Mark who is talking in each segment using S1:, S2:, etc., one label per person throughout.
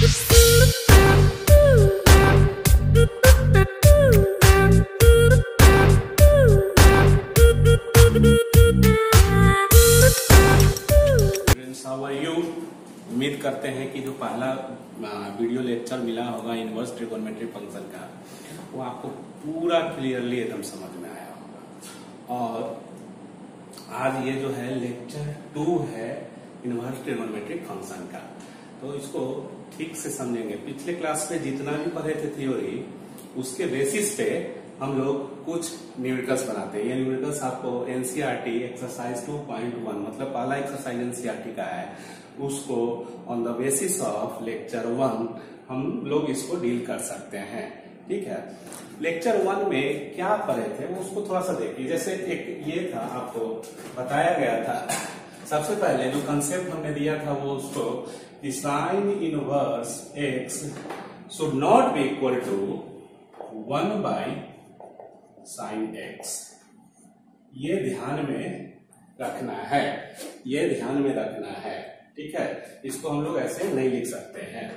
S1: उम्मीद करते हैं कि जो पहला वीडियो लेक्चर मिला होगा इनवर्स ट्रिगोनोमेट्री फंक्शन का वो आपको पूरा क्लियरली एकदम समझ में आया होगा। और आज ये जो है लेक्चर 2 है इनवर्स ट्रिगोनोमेट्रिक फंक्शन का, तो इसको ठीक से समझेंगे। पिछले क्लास में जितना भी पढ़े थे थ्योरी उसके बेसिस पे हम लोग कुछ न्यूमेरिकल्स बनाते हैं। ये न्यूमेरिकल्स आपको एनसीईआरटी एक्सरसाइज 2.1 मतलब पहला एक्सरसाइज एनसीईआरटी का है, उसको on the basis of lecture 1 हम लोग इसको डील कर सकते हैं। ठीक है, लेक्चर 1 में क्या पढ़े थे वो उसको थोड़ा सा देखिए। जैसे एक ये था, आपको बताया गया था सबसे पहले जो कंसेप्ट हमने दिया था वो उसको कि sine inverse x should not be equal to 1 by sine x. ये ध्यान में रखना है, ये ध्यान में रखना है। ठीक है, इसको हम लोग ऐसे नहीं लिख सकते हैं।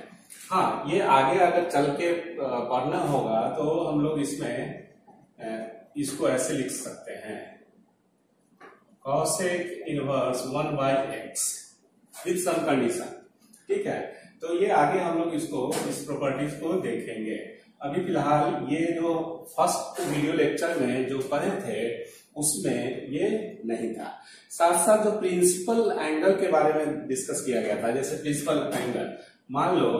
S1: हाँ, ये आगे अगर चल के पढ़ना होगा तो हम लोग इसमें इसको ऐसे लिख सकते हैं, cosec inverse 1 by x with some condition. ठीक है, तो ये आगे हम लोग इसको इस प्रॉपर्टीज को देखेंगे। अभी फिलहाल ये जो फर्स्ट वीडियो लेक्चर में जो पढ़े थे उसमें ये नहीं था। साथ साथ जो प्रिंसिपल एंगल के बारे में डिस्कस किया गया था, जैसे प्रिंसिपल एंगल मान लो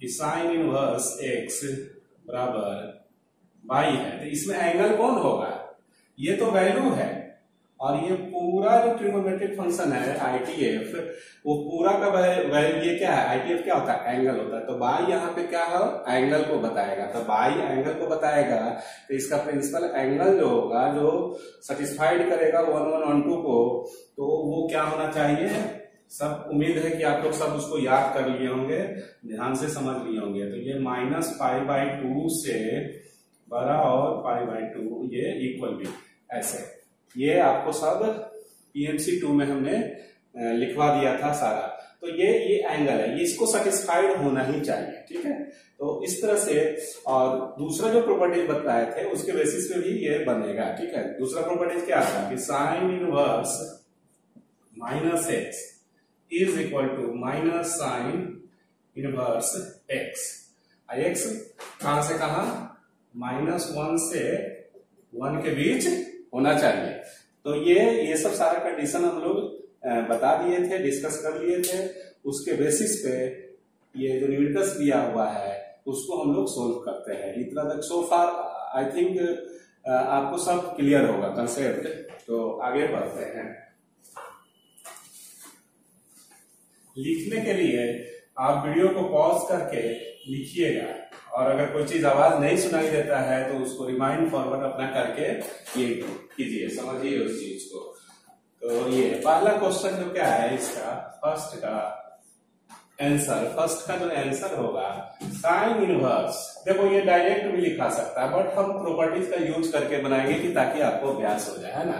S1: कि साइन इनवर्स एक्स बराबर बाई है, तो इसमें एंगल कौन होगा? ये तो वैल्यू है, और ये पूरा जो ट्रिगोनोमेट्रिक फंक्शन है आईटीएफ, वो पूरा का वैल्यू ये क्या है? आईटीएफ क्या होता है? एंगल होता है। तो बाई यहाँ पे क्या है? एंगल को बताएगा। तो बाई एंगल को बताएगा, तो इसका प्रिंसिपल एंगल जो होगा, जो सेटिस्फाइड करेगा 1 1 1 2 को, तो वो क्या होना चाहिए? सब उम्मीद है कि आप लोग सब उसको याद कर लिए होंगे, ध्यान से समझ लिए होंगे। तो ये -π/2 से बड़ा और π/2 ये इक्वल भी ऐसे, ये आपको सब पीएमसी 2 में हमने लिखवा दिया था सारा। तो ये एंगल है, ये इसको सेटिस्फाइड होना ही चाहिए। ठीक है, तो इस तरह से। और दूसरा जो प्रॉपर्टीज बताए थे उसके बेसिस पे भी ये बनेगा। ठीक है, दूसरा प्रॉपर्टीज क्या था कि sine inverse minus x is equal to minus sine inverse x. X कहां से कहां? -1 से 1 के बीच होना चाहिए। तो ये सब सारा कंडीशन हम लोग बता दिए थे, डिस्कस कर लिए थे। उसके बेसिस पे ये जो न्यूमेरिकल्स दिया हुआ है उसको हम लोग सोल्व करते हैं। इतना तक सो फार आई थिंक आपको सब क्लियर होगा कंसेप्ट। तो आगे बढ़ते हैं। लिखने के लिए आप वीडियो को पॉज करके लिखिएगा, और अगर कोई चीज आवाज नहीं सुनाई देता है तो उसको रिमाइंड फॉरवर्ड अपना करके ये कीजिए, समझिए उस चीज को। तो ये पहला क्वेश्चन जो क्या है इसका, फर्स्ट का जो आंसर होगा साइन इनवर्स। देखो ये डायरेक्ट भी लिखा सकता है, बट हम प्रॉपर्टीज का यूज करके बनाएंगे कि ताकि आपको अभ्यास हो जाए, है ना।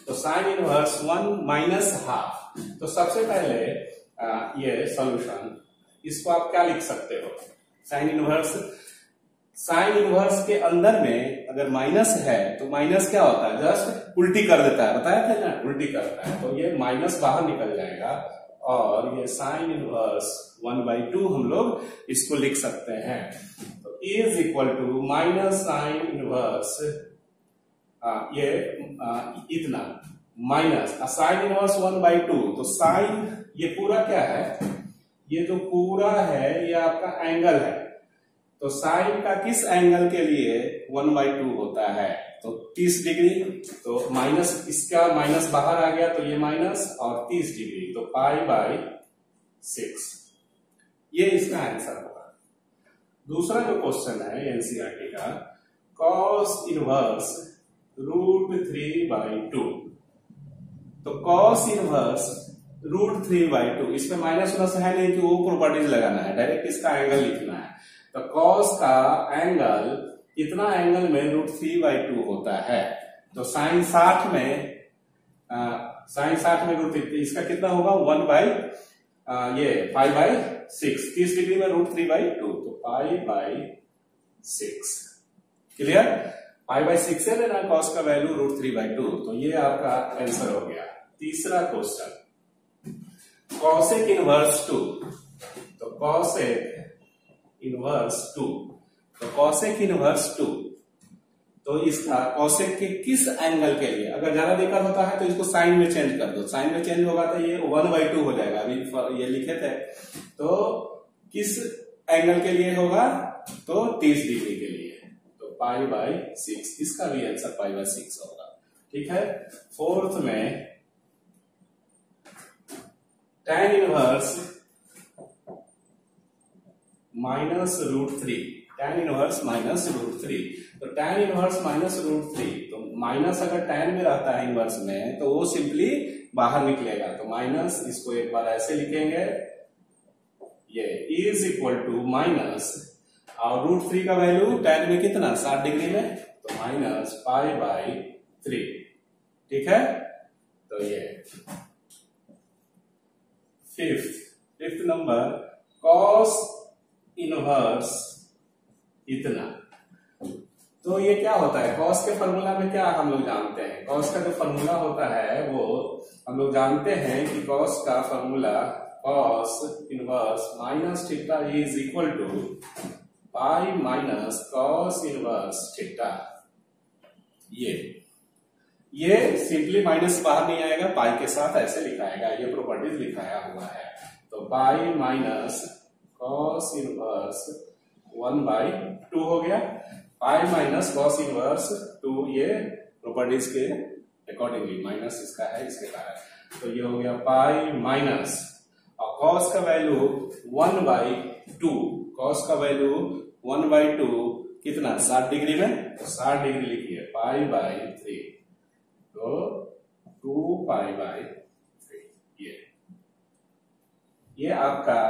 S1: तो साइन इनवर्स 1 - हाफ। तो सबसे पहले ये सॉल्यूशन, इसको आप क्या लिख सकते हो? साइन इनवर्स के अंदर में अगर माइनस है तो माइनस क्या होता है? जस्ट उल्टी कर देता है, बताया था ना, उल्टी करता है। तो ये माइनस बाहर निकल जाएगा, और ये साइन इनवर्स 1/2 हम लोग इसको लिख सकते हैं। तो is equal to minus sine inverse ये इतना माइनस साइन इनवर्स 1/2। तो साइन ये पूरा क्या है? ये जो पूरा है ये आपका एंगल है। तो साइन का किस एंगल के लिए 1/2 होता है? तो 30 डिग्री। तो माइनस, इसका माइनस बाहर आ गया तो ये माइनस, और 30 डिग्री, तो π/6। ये इसका आंसर होगा। दूसरा जो क्वेश्चन है एनसीईआरटी का, cos इनवर्स √3/2। तो cos इनवर्स √3/2, इसमें माइनस प्लस है नहीं कि वो प्रॉपर्टीज लगाना है, डायरेक्ट इसका एंगल लिखना है। तो cos का एंगल इतना एंगल में √3/2 होता है। तो साइन 60 में √3, इसका कितना होगा? 1/2 ये पाई/6, 30 डिग्री में √3/2, तो पाई/6। क्लियर? पाई/6 है ना, कॉस का वैल्यू √3/2, तो ये आपका आंसर हो गया। तीसरा क्वेश्चन, कॉसेक इनवर्स 2, तो कॉसेक इनवर्स 2, तो कॉसेक इनवर्स 2, तो इसका कॉसेक के किस एंगल के लिए, अगर ज्यादा दिक्कत होता है तो इसको साइन में चेंज कर दो, साइन में चेंज होगा तो ये 1/2 हो जाएगा, अभी ये लिखे थे। तो किस एंगल के लिए होगा, तो 30 डिग्री के लिए, तो पाई/6, इसका भी आंसर पाई/6 होगा। ठीक है। फोर्थ में tan इनवर्स -√3, tan इनवर्स -√3, तो tan इनवर्स -√3, तो माइनस अगर tan में रहता है इनवर्स में तो वो सिंपली बाहर निकलेगा, तो माइनस, इसको एक बार ऐसे लिखेंगे, ये इज इक्वल टू माइनस, और √3 का वैल्यू tan में कितना, 60 डिग्री में, तो -पाई/3। ठीक है। तो ये फिफ्थ नंबर, कॉस इनवर्स इतना, तो ये क्या होता है, कॉस के फॉर्मूला में क्या हम लोग जानते हैं, कॉस का जो फॉर्मूला होता है वो हम लोग जानते हैं कि कॉस का formula cos inverse minus theta is equal to pi minus cos inverse theta. ये सिंपली माइनस बाहर नहीं आएगा, पाई के साथ ऐसे लिखाएगा, ये प्रॉपर्टीज लिखाया हुआ है, तो पाई माइनस कॉस इनवर्स 1/2 हो गया, पाई माइनस कॉस इनवर्स 2, ये प्रॉपर्टीज के अकॉर्डिंगली माइनस इसका है, इसके कारण, तो ये हो गया पाई माइनस, और कॉस का वैल्यू 1/2, कॉस का वैल्यू 1/2 कितना, 60 डिग्री में, तो 60 डिग्री लिखिए, पाई/3, तो 2पाई/3। ये आपका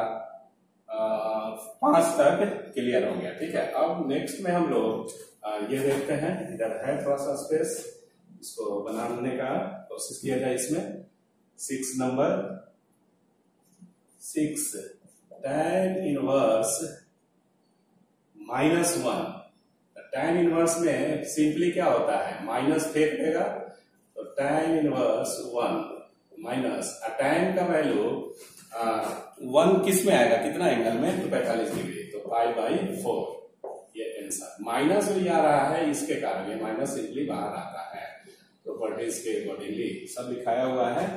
S1: 5 तक क्लियर हो गया। ठीक है। अब नेक्स्ट में हम लोग ये देखते हैं, इधर है थोड़ा सा स्पेस, इसको बनाने का कोशिश किया जाए। इसमें 6 number, 6 tan inverse -1, tan inverse में सिंपली क्या होता है, माइनस फेंक देगा, तो tan इनवर्स 1 माइनस, tan का वैल्यू 1 किस में आएगा, कितना एंगल में, तो 45 डिग्री, तो पाई/4, ये आंसर। माइनस भी आ रहा है इसके कारण, ये माइनस सिंपली बाहर आता है, प्रॉपर्टीज के अकॉर्डिंगली सब लिखाया हुआ है।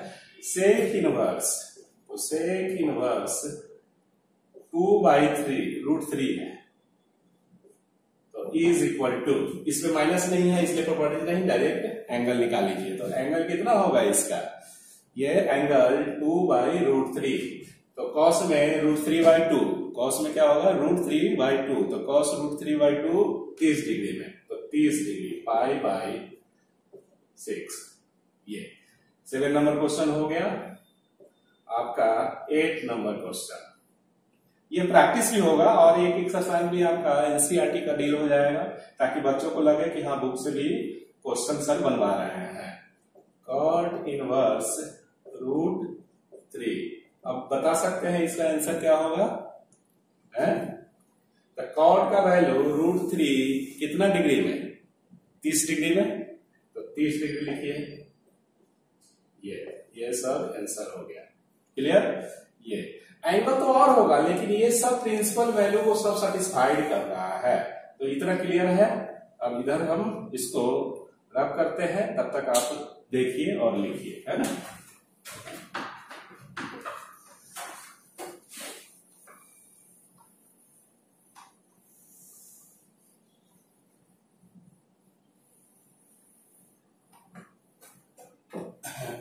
S1: सेक इनवर्स, तो सेक इनवर्स 2/3 √3 है, तो इज इक्वल टू, इसमें माइनस नहीं है इसलिए प्रॉपर्टीज नहीं, डायरेक्ट एंगल निकाल लीजिए, तो एंगल कितना होगा इसका, ये एंगल 2/√3, तो कॉस में √3/2, कॉस में क्या होगा, √3/2, तो कॉस √3/2 30 डिग्री में, तो 30 डिग्री, पाई/6। ये 7 नंबर क्वेश्चन हो गया। आपका 8 नंबर क्वेश्चन, ये प्रैक्टिस भी होगा और एक एक्सरसाइज भी आपका एनसीईआरटी का डील हो जाएगा, ताकि बच्चों को लगे कि हाँ बुक से भी क्वेश्चन सर बनवा रहे हैं। कॉट इनवर्स √3, अब बता सकते हैं इसका आंसर क्या होगा, तो कॉट का वैल्यू √3 कितना डिग्री में, 30 डिग्री में, तो 30 डिग्री लिखिए, ये सब आंसर हो गया। क्लियर? ये एंगल तो और होगा, लेकिन ये सब प्रिंसिपल वैल्यू को सब सेटिस्फाइड कर रहा है, तो इतना क्लियर है। अब इधर हम इसको रब करते हैं, तब तक आप देखिए और लिखिए, है ना।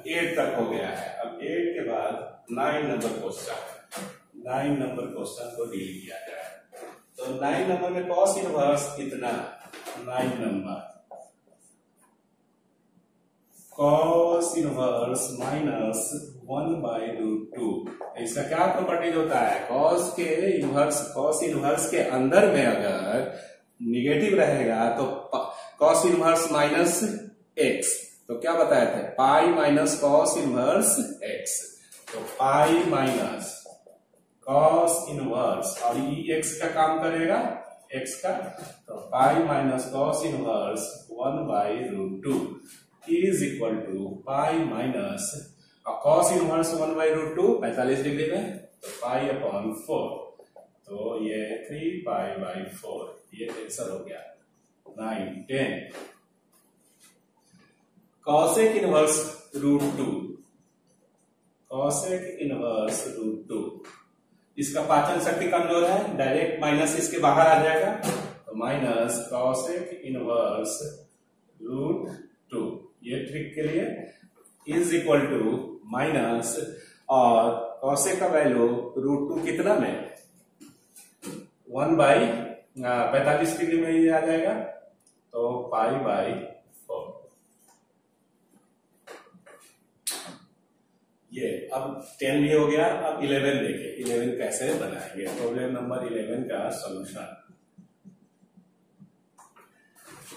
S1: एट तक हो गया है। अब 8 के बाद 9 नंबर क्वेश्चन, 9 नंबर क्वेश्चन को डील किया जाए। तो 9 नंबर में कॉस इनवर्स कितना, 9 नंबर कॉस इनवर्स -1/√2, इसका क्या प्रॉपर्टीज होता है, कॉस इनवर्स के अंदर में अगर निगेटिव रहेगा तो कॉस इनवर्स -x, तो क्या बताए थे, पाई माइनस कॉस इनवर्स x, तो पाई माइनस कॉस इनवर्स, और ये x का काम करेगा, x का, तो pi minus cos inverse 1/√2 is equal to pi minus cos inverse 1/√2 45 degree में, तो पाई अपॉन 4, तो ये 3π/4, ये आंसर हो गया 9, 10। कॉसेक इनवर्स √2, कॉसेक इनवर्स √2, इसका पाचन शक्ति कमजोर है, डायरेक्ट माइनस इसके बाहर आ जाएगा, तो माइनस कॉसेक इनवर्स √2, ये ट्रिक के लिए, इज इक्वल टू माइनस, और कॉसेक का वैल्यू √2 कितना में 1/45 डिग्री में ये आ जाएगा, तो π/4। ये अब 10 भी हो गया। अब 11 देखिए, 11 कैसे बनाएंगे। प्रॉब्लम नंबर 11 का सॉल्यूशन,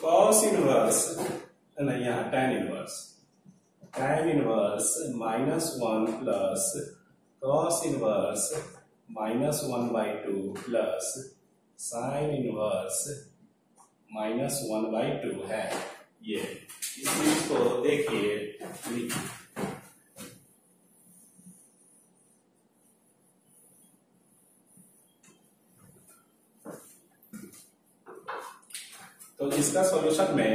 S1: कॉस इनवर्स नहीं, यहाँ tan inverse -1 plus cos inverse -1/2 plus sine inverse -1/2 है। ये इस चीज को देखिए, तो इसका सॉल्यूशन में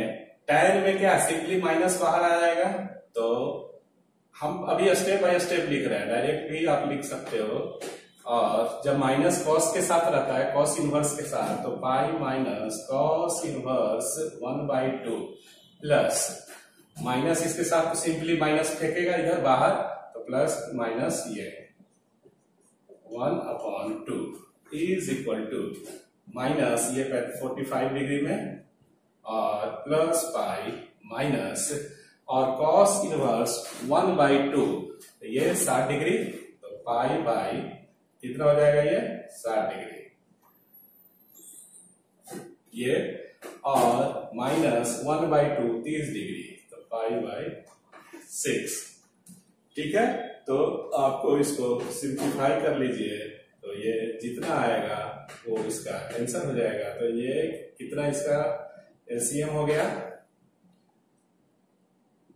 S1: tan में क्या सिंपली माइनस बाहर आ जाएगा, तो हम अभी स्टेप बाय स्टेप लिख रहे हैं, डायरेक्ट भी आप लिख सकते हो। और जब माइनस कॉस के साथ रहता है, कॉस इनवर्स के साथ, तो pi minus cos inverse 1/2 plus minus इसके साथ, तो सिंपली माइनस फेंकेगा इधर बाहर, तो प्लस माइनस ये 1/2 इज इक्वल टू माइनस ये 45 डिग्री में, और प्लस पाई माइनस, और कॉस इनवर्स 1/2, तो ये 60 डिग्री, तो पाई बाई कितना हो जाएगा, ये 60 डिग्री ये, और माइनस 1/2 30 डिग्री, तो π/6। ठीक है, तो आपको इसको सिंप्लीफाई कर लीजिए, तो ये जितना आएगा वो इसका आंसर हो जाएगा। तो ये कितना, इसका एलसीएम हो गया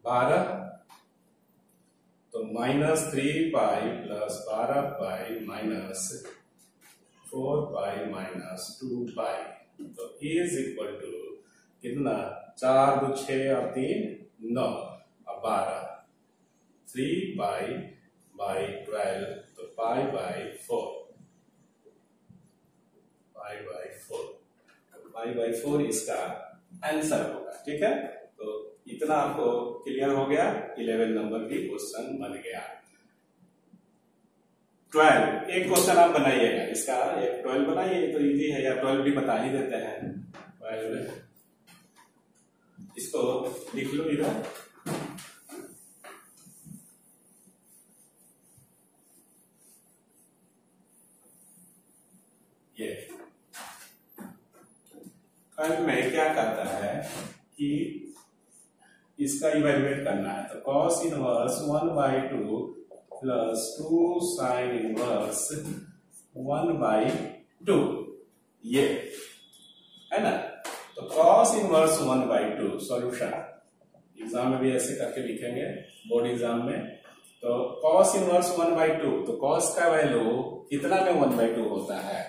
S1: 12, तो -3π प्लस 12π माइनस 4π - 2π, तो इज इक्वल टू कितना, 4 2 6 और 3 9 और 12, 3π/12, तो π/4, π/4 इसका आंसर होगा। ठीक है, तो इतना आपको क्लियर हो गया, 11 नंबर की क्वेश्चन बन गया। 12 एक क्वेश्चन आप बनाइएगा, इसका एक 12 बनाइए, तो इजी है, या 12 भी बता ही देते हैं। 12 इसको लिख लो इधर, ये 12 में क्या करता है कि इसका इवेल्युएट करना है, तो cos inverse 1/2 plus 2 sine inverse 1/2, ये है ना। तो कॉस इनवर्स 1/2 सॉल्यूशन, एग्जाम में भी ऐसे करके लिखेंगे, बोर्ड एग्जाम में। तो कॉस इनवर्स 1/2, तो कॉस का वैल्यू कितना में 1/2 होता है,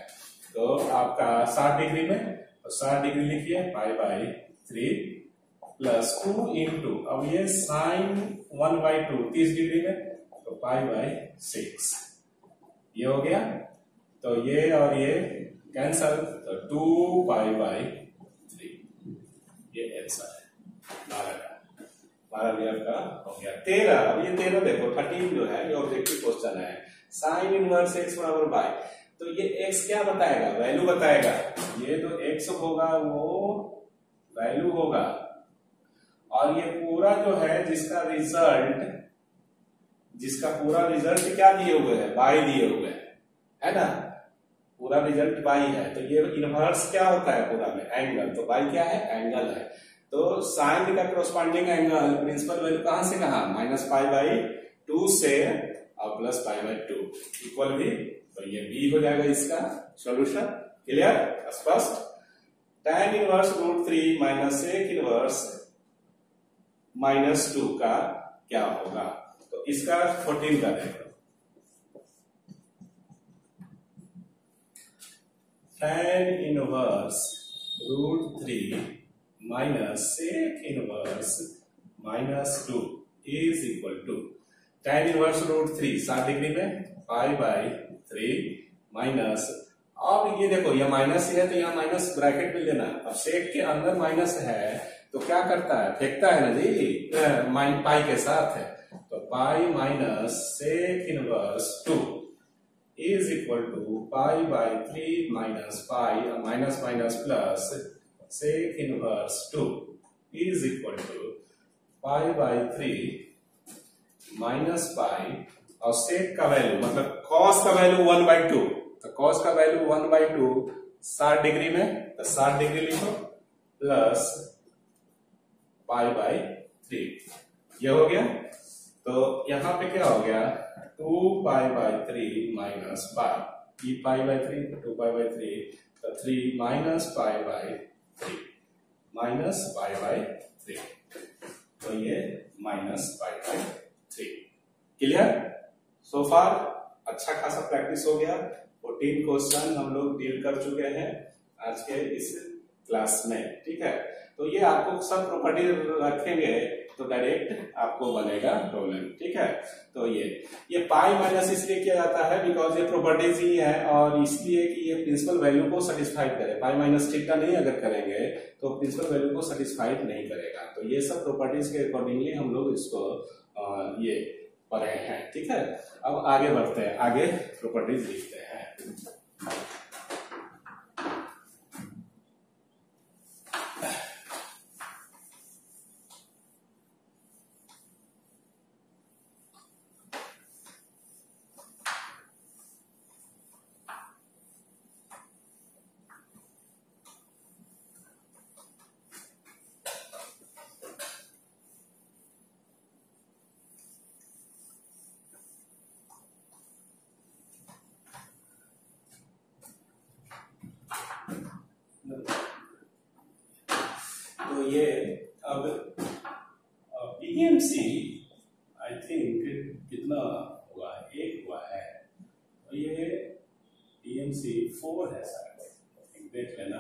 S1: तो आपका 60 डिग्री में, तो 60 डिग्री लिखिए, π/3 प्लस 2 इंटू, अब ये साइन 1/2 30 डिग्री में, तो π/6, ये हो गया। तो ये और ये कैंसल, तो 2π/3, ये आंसर है 12 का हो गया। 13, अब ये 13 देखो, 13 जो है ये ऑब्जेक्टिव क्वेश्चन है, साइन इनवर्स x बराबर बाय, तो ये x क्या बताएगा, वैल्यू बताएगा, ये तो x होगा वो वैल्यू होगा, और ये पूरा जो है जिसका पूरा रिजल्ट क्या दिए हुए है, बाई दिए हुए है ना, पूरा रिजल्ट बाई है। तो ये इनवर्स क्या होता है पूरा में, एंगल, तो बाई क्या है, एंगल है। तो साइन का कोरोस्पोंडिंग एंगल प्रिंसिपल वैल्यू कहां से कहां, -π/2 से और +π/2 इक्वल भी तो ये बी हो जाएगा इसका सॉल्यूशन। क्लियर, स्पष्ट। tan inverse root 3 minus sec inverse -2 का क्या होगा? तो इसका 14 का देखो, tan inverse root 3 minus sec inverse -2 is equal to tan inverse root 3 60 degree में पाई बाई 3 माइनस, अब ये देखो ये माइनस है तो यहाँ माइनस ब्रैकेट में लेना। अब सेक के अंदर माइनस है तो क्या करता है, फेंकता है ना जी, पाई के साथ है, तो pi minus sec inverse 2 is equal to pi by 3 minus pi, minus minus plus sec inverse 2 is equal to pi by 3 minus pi, और सेक का वैल्यू मतलब कॉस का वैल्यू 1/2, तो कॉस का वैल्यू 1/2 60 डिग्री में, तो 60 डिग्री लिखो plus pi by 3, ये हो गया। तो यहां पे क्या हो गया, 2 पाई बाई 3 माइनस पाई, ये पाई बाई 3 2 पाई बाई 3, तो 3 minus pi by 3 minus pi by 3, तो ये माइनस पाई बाई 3। क्लियर, सो फार अच्छा खासा प्रैक्टिस हो गया। 14 क्वेश्चन हम लोग डील कर चुके हैं आज के इस क्लास में, ठीक है। तो ये आपको सब प्रॉपर्टी रखेंगे तो डायरेक्ट आपको बनेगा प्रॉब्लम, ठीक है। तो ये पाई माइनस इसलिए किया जाता है बिकॉज ये प्रॉपर्टीज ही है, और इसलिए कि ये प्रिंसिपल वैल्यू को सेटिस्फाइड करे। पाई माइनस थीटा नहीं अगर करेंगे तो प्रिंसिपल वैल्यू को सेटिस्फाइड नहीं करेगा। तो ये सब प्रॉपर्टीज के अकॉर्डिंगली हम लोग इसको ये पढ़े हैं, ठीक है। अब आगे बढ़ते हैं, आगे प्रॉपर्टीज लिखते हैं। तो ये अब पीएमसी आई थिंक कितना हुआ है, 1 हुआ है, तो ये पीएमसी 4 है शायद, देख लेना।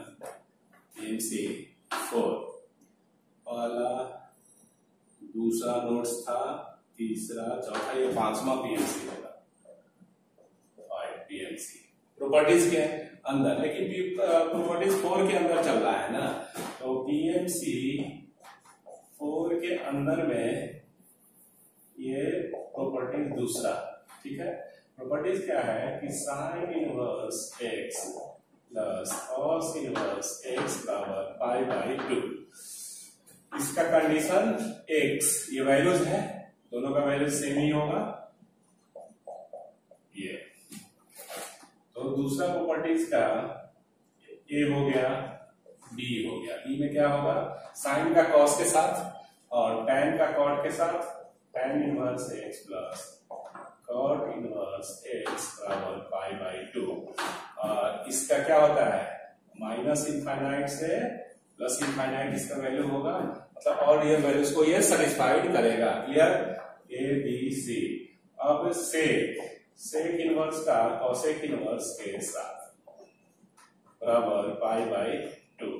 S1: पीएमसी 4 वाला दूसरा नोट्स था, तीसरा चौथा, ये 5वां पीएमसी होगा। पीएमसी प्रॉपर्टीज के अंदर, लेकिन प्रॉपर्टीज 4 के अंदर चल रहा है ना, तो पीएमसी 4 के अंदर में ये प्रॉपर्टीज दूसरा, ठीक है। प्रॉपर्टीज क्या है कि sine inverse x plus cos inverse x बराबर पाई बाई 2। इसका कंडीशन एक्स, ये वैल्यूज है, दोनों का वैल्यू सेम ही होगा। ये तो दूसरा प्रॉपर्टीज का ए हो गया, बी हो गया। बी में क्या होगा, साइन का कॉस के साथ और टैन का कॉट के साथ, tan inverse x plus cot inverse x बराबर पाई बाई 2। और इसका क्या होता है, माइनस इनफाइनाइट से प्लस इनफाइनाइट इसका वैल्यू होगा, मतलब ऑड इवन वैल्यूज को ये सेटिस्फाइड करेगा। Clear, A B C. अब सेक इनवर्स का कॉसेक इनवर्स के साथ बराबर पाई बाई 2।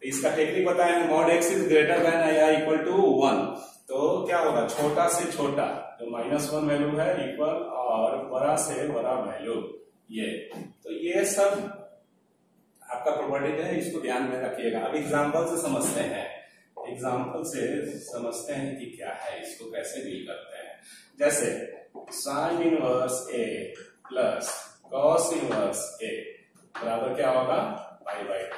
S1: इसका टेक्निक बताया है, mod x is greater than या इक्वल टू 1, तो क्या होगा, छोटा से छोटा जो -1 वैल्यू है इक्वल, और बड़ा से बड़ा वैल्यू ये। तो ये सब आपका प्रॉपर्टी है, इसको ध्यान में रखिएगा। अब एग्जांपल से समझते हैं, एग्जांपल से समझते हैं कि क्या है, इसको कैसे डील करते हैं। जैसे साइन इनवर्स ए प्लस कॉस इनवर्स ए बराबर क्या होगा, पाई बाई 2।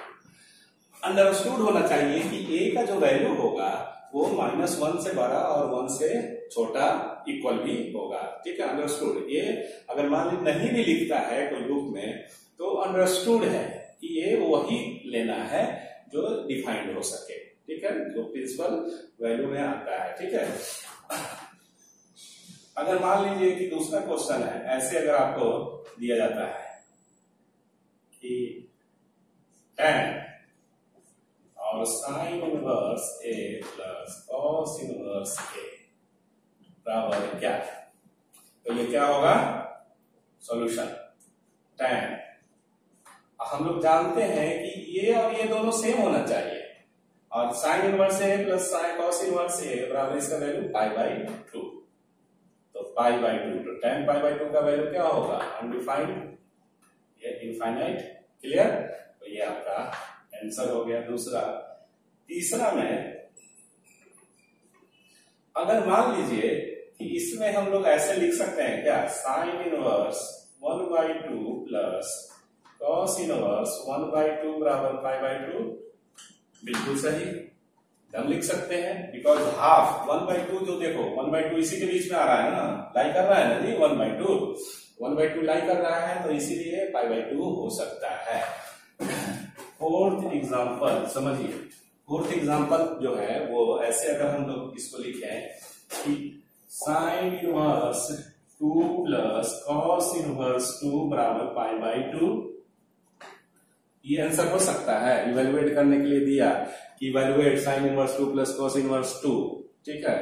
S1: अंडरस्टूड होना चाहिए कि ए का जो वैल्यू होगा वो -1 से बड़ा और 1 से छोटा इक्वल भी होगा, ठीक है। अंडरस्टूड, ये अगर मान ली नहीं भी लिखता है कोई लूप में तो अंडरस्टूड है कि ये वही लेना है जो डिफाइंड हो सके, ठीक है, जो प्रिंसिपल वैल्यू में आता है, ठीक है। अगर मान लीजिए कि दूसरा क्वेश्चन है, ऐसे अगर आपको दिया जाता है कि tan और साइन इनवर्स ए प्लस कॉस इनवर्स ए बराबर क्या है, तो ये क्या होगा सॉल्यूशन tan। हम लोग जानते हैं कि ये और ये दोनों सेम होना चाहिए, और साइन इनवर्स ए प्लस साइन कॉस इनवर्स ए बराबर इसका वैल्यू पाई बाई 2, तो पाई बाई 2, तो tan पाई बाई 2 का वैल्यू क्या होगा अनडिफाइंड, ये इनफाइनाइट। क्लियर, तो ये आपका आंसर हो गया दूसरा। तीसरा में अगर मान लीजिए कि इसमें हम लोग ऐसे लिख सकते हैं क्या, sine inverse 1/2 plus cos inverse 1/2 बराबर पाई बाई 2, बिल्कुल सही हम लिख सकते हैं, बिकॉज हाफ 1/2, जो देखो 1/2 इसी के बीच में आ रहा है ना, लाई कर रहा है ना जी, 1/2 लाई कर रहा है, तो इसीलिए पाई बाई 2 हो सकता है। फोर्थ एग्जांपल समझिए, फोर्थ एग्जांपल जो है वो ऐसे अगर हम लोग इसको लिखें कि sine inverse 2 plus cos inverse 2 बराबर पाई बाई 2, ये आंसर हो सकता है। इवेलुएट करने के लिए दिया कि evaluate sine inverse 2 plus cos inverse 2, ठीक है,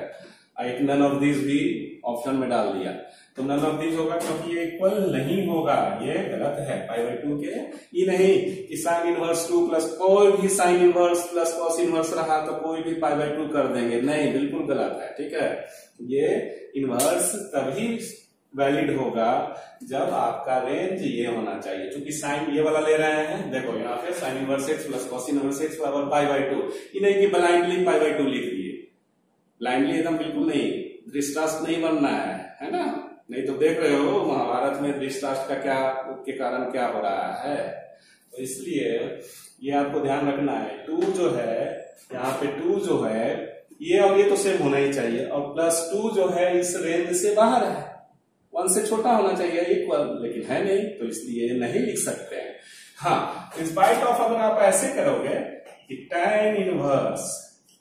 S1: एक नन ऑफ दिस भी ऑप्शन में डाल दिया, तो नन ऑफ दिस होगा क्योंकि ये इक्वल नहीं होगा, ये गलत है पाई बाई 2 के। ये नहीं कि साइन इनवर्स 2 प्लस कोई भी sine inverse plus cos inverse रहा तो कोई भी पाई बाई 2 कर देंगे, नहीं, बिल्कुल गलत है, ठीक है। ये इनवर्स तभी वैलिड होगा जब आपका रेंज ये होना चाहिए, क्योंकि साइन ये वाला ले रहे हैं, देखो यहाँ पे sign inverse x plus cos inverse x बराबर पाई बाई 2, ये नहीं कि ब्लाइंडली पाई बाई 2 लिख दिए, ब्लाइंडली एकदम बिल्कुल नहीं, धृतराष्ट्र नहीं बनना है ना, नहीं तो देख रहे हो महाभारत में धृतराष्ट्र का क्या के कारण क्या हो रहा है, तो इसलिए ये आपको ध्यान रखना है। 2 जो है यहाँ पे 2 जो है ये और ये तो सेम होना ही चाहिए, और प्लस 2 जो है इस रेंज से बाहर है, 1 से छोटा होना चाहिए इक्वल, लेकिन है नहीं, तो इसलिए नहीं लिख सकते हैं। हाँ, इंस्पाइट ऑफ अगर आप ऐसे करोगे कि tan inverse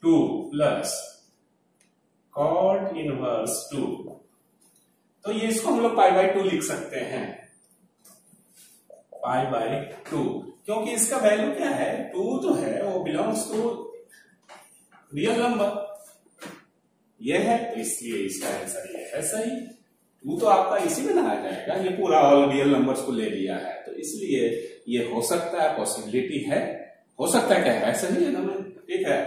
S1: 2 plus cot inverse 2, तो ये इसको हम लोग पाई बाई 2 लिख सकते हैं, पाई बाई 2, क्योंकि इसका वैल्यू क्या है, 2 जो है वो बिलोंग्स टू रियल नंबर, ये है, तो इसलिए इसका आंसर ये है सही। 2 तो आपका इसी में ना आ जाएगा, ये पूरा ऑल रियल नंबर्स को ले लिया है, तो इसलिए ये हो सकता है, पॉसिबिलिटी है, हो सकता है, क्या है सही है ना, ठीक है।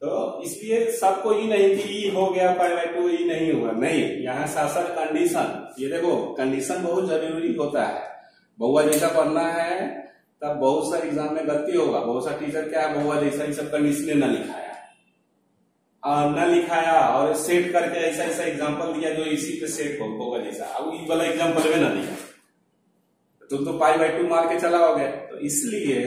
S1: तो इसलिए सबको ई नहीं कि ई हो गया पाई बाई 2, ई नहीं हुआ, नहीं, यहाँ साथ कंडीशन, ये देखो कंडीशन बहुत जरूरी होता है, बहुआ जैसा पढ़ना है तब बहुत सा एग्जाम में गलती होगा, बहुत सा टीचर क्या बहुआ जैसा ये सब कंडीशन न लिखाया और न लिखाया और सेट करके ऐसा ऐसा एग्जाम्पल दिया जो इसी पे सेट होगा जैसा, अब ई वाला एग्जाम्पल में न दिया, तुम तो पाई बाई 2 मार के चलाओगे, तो इसलिए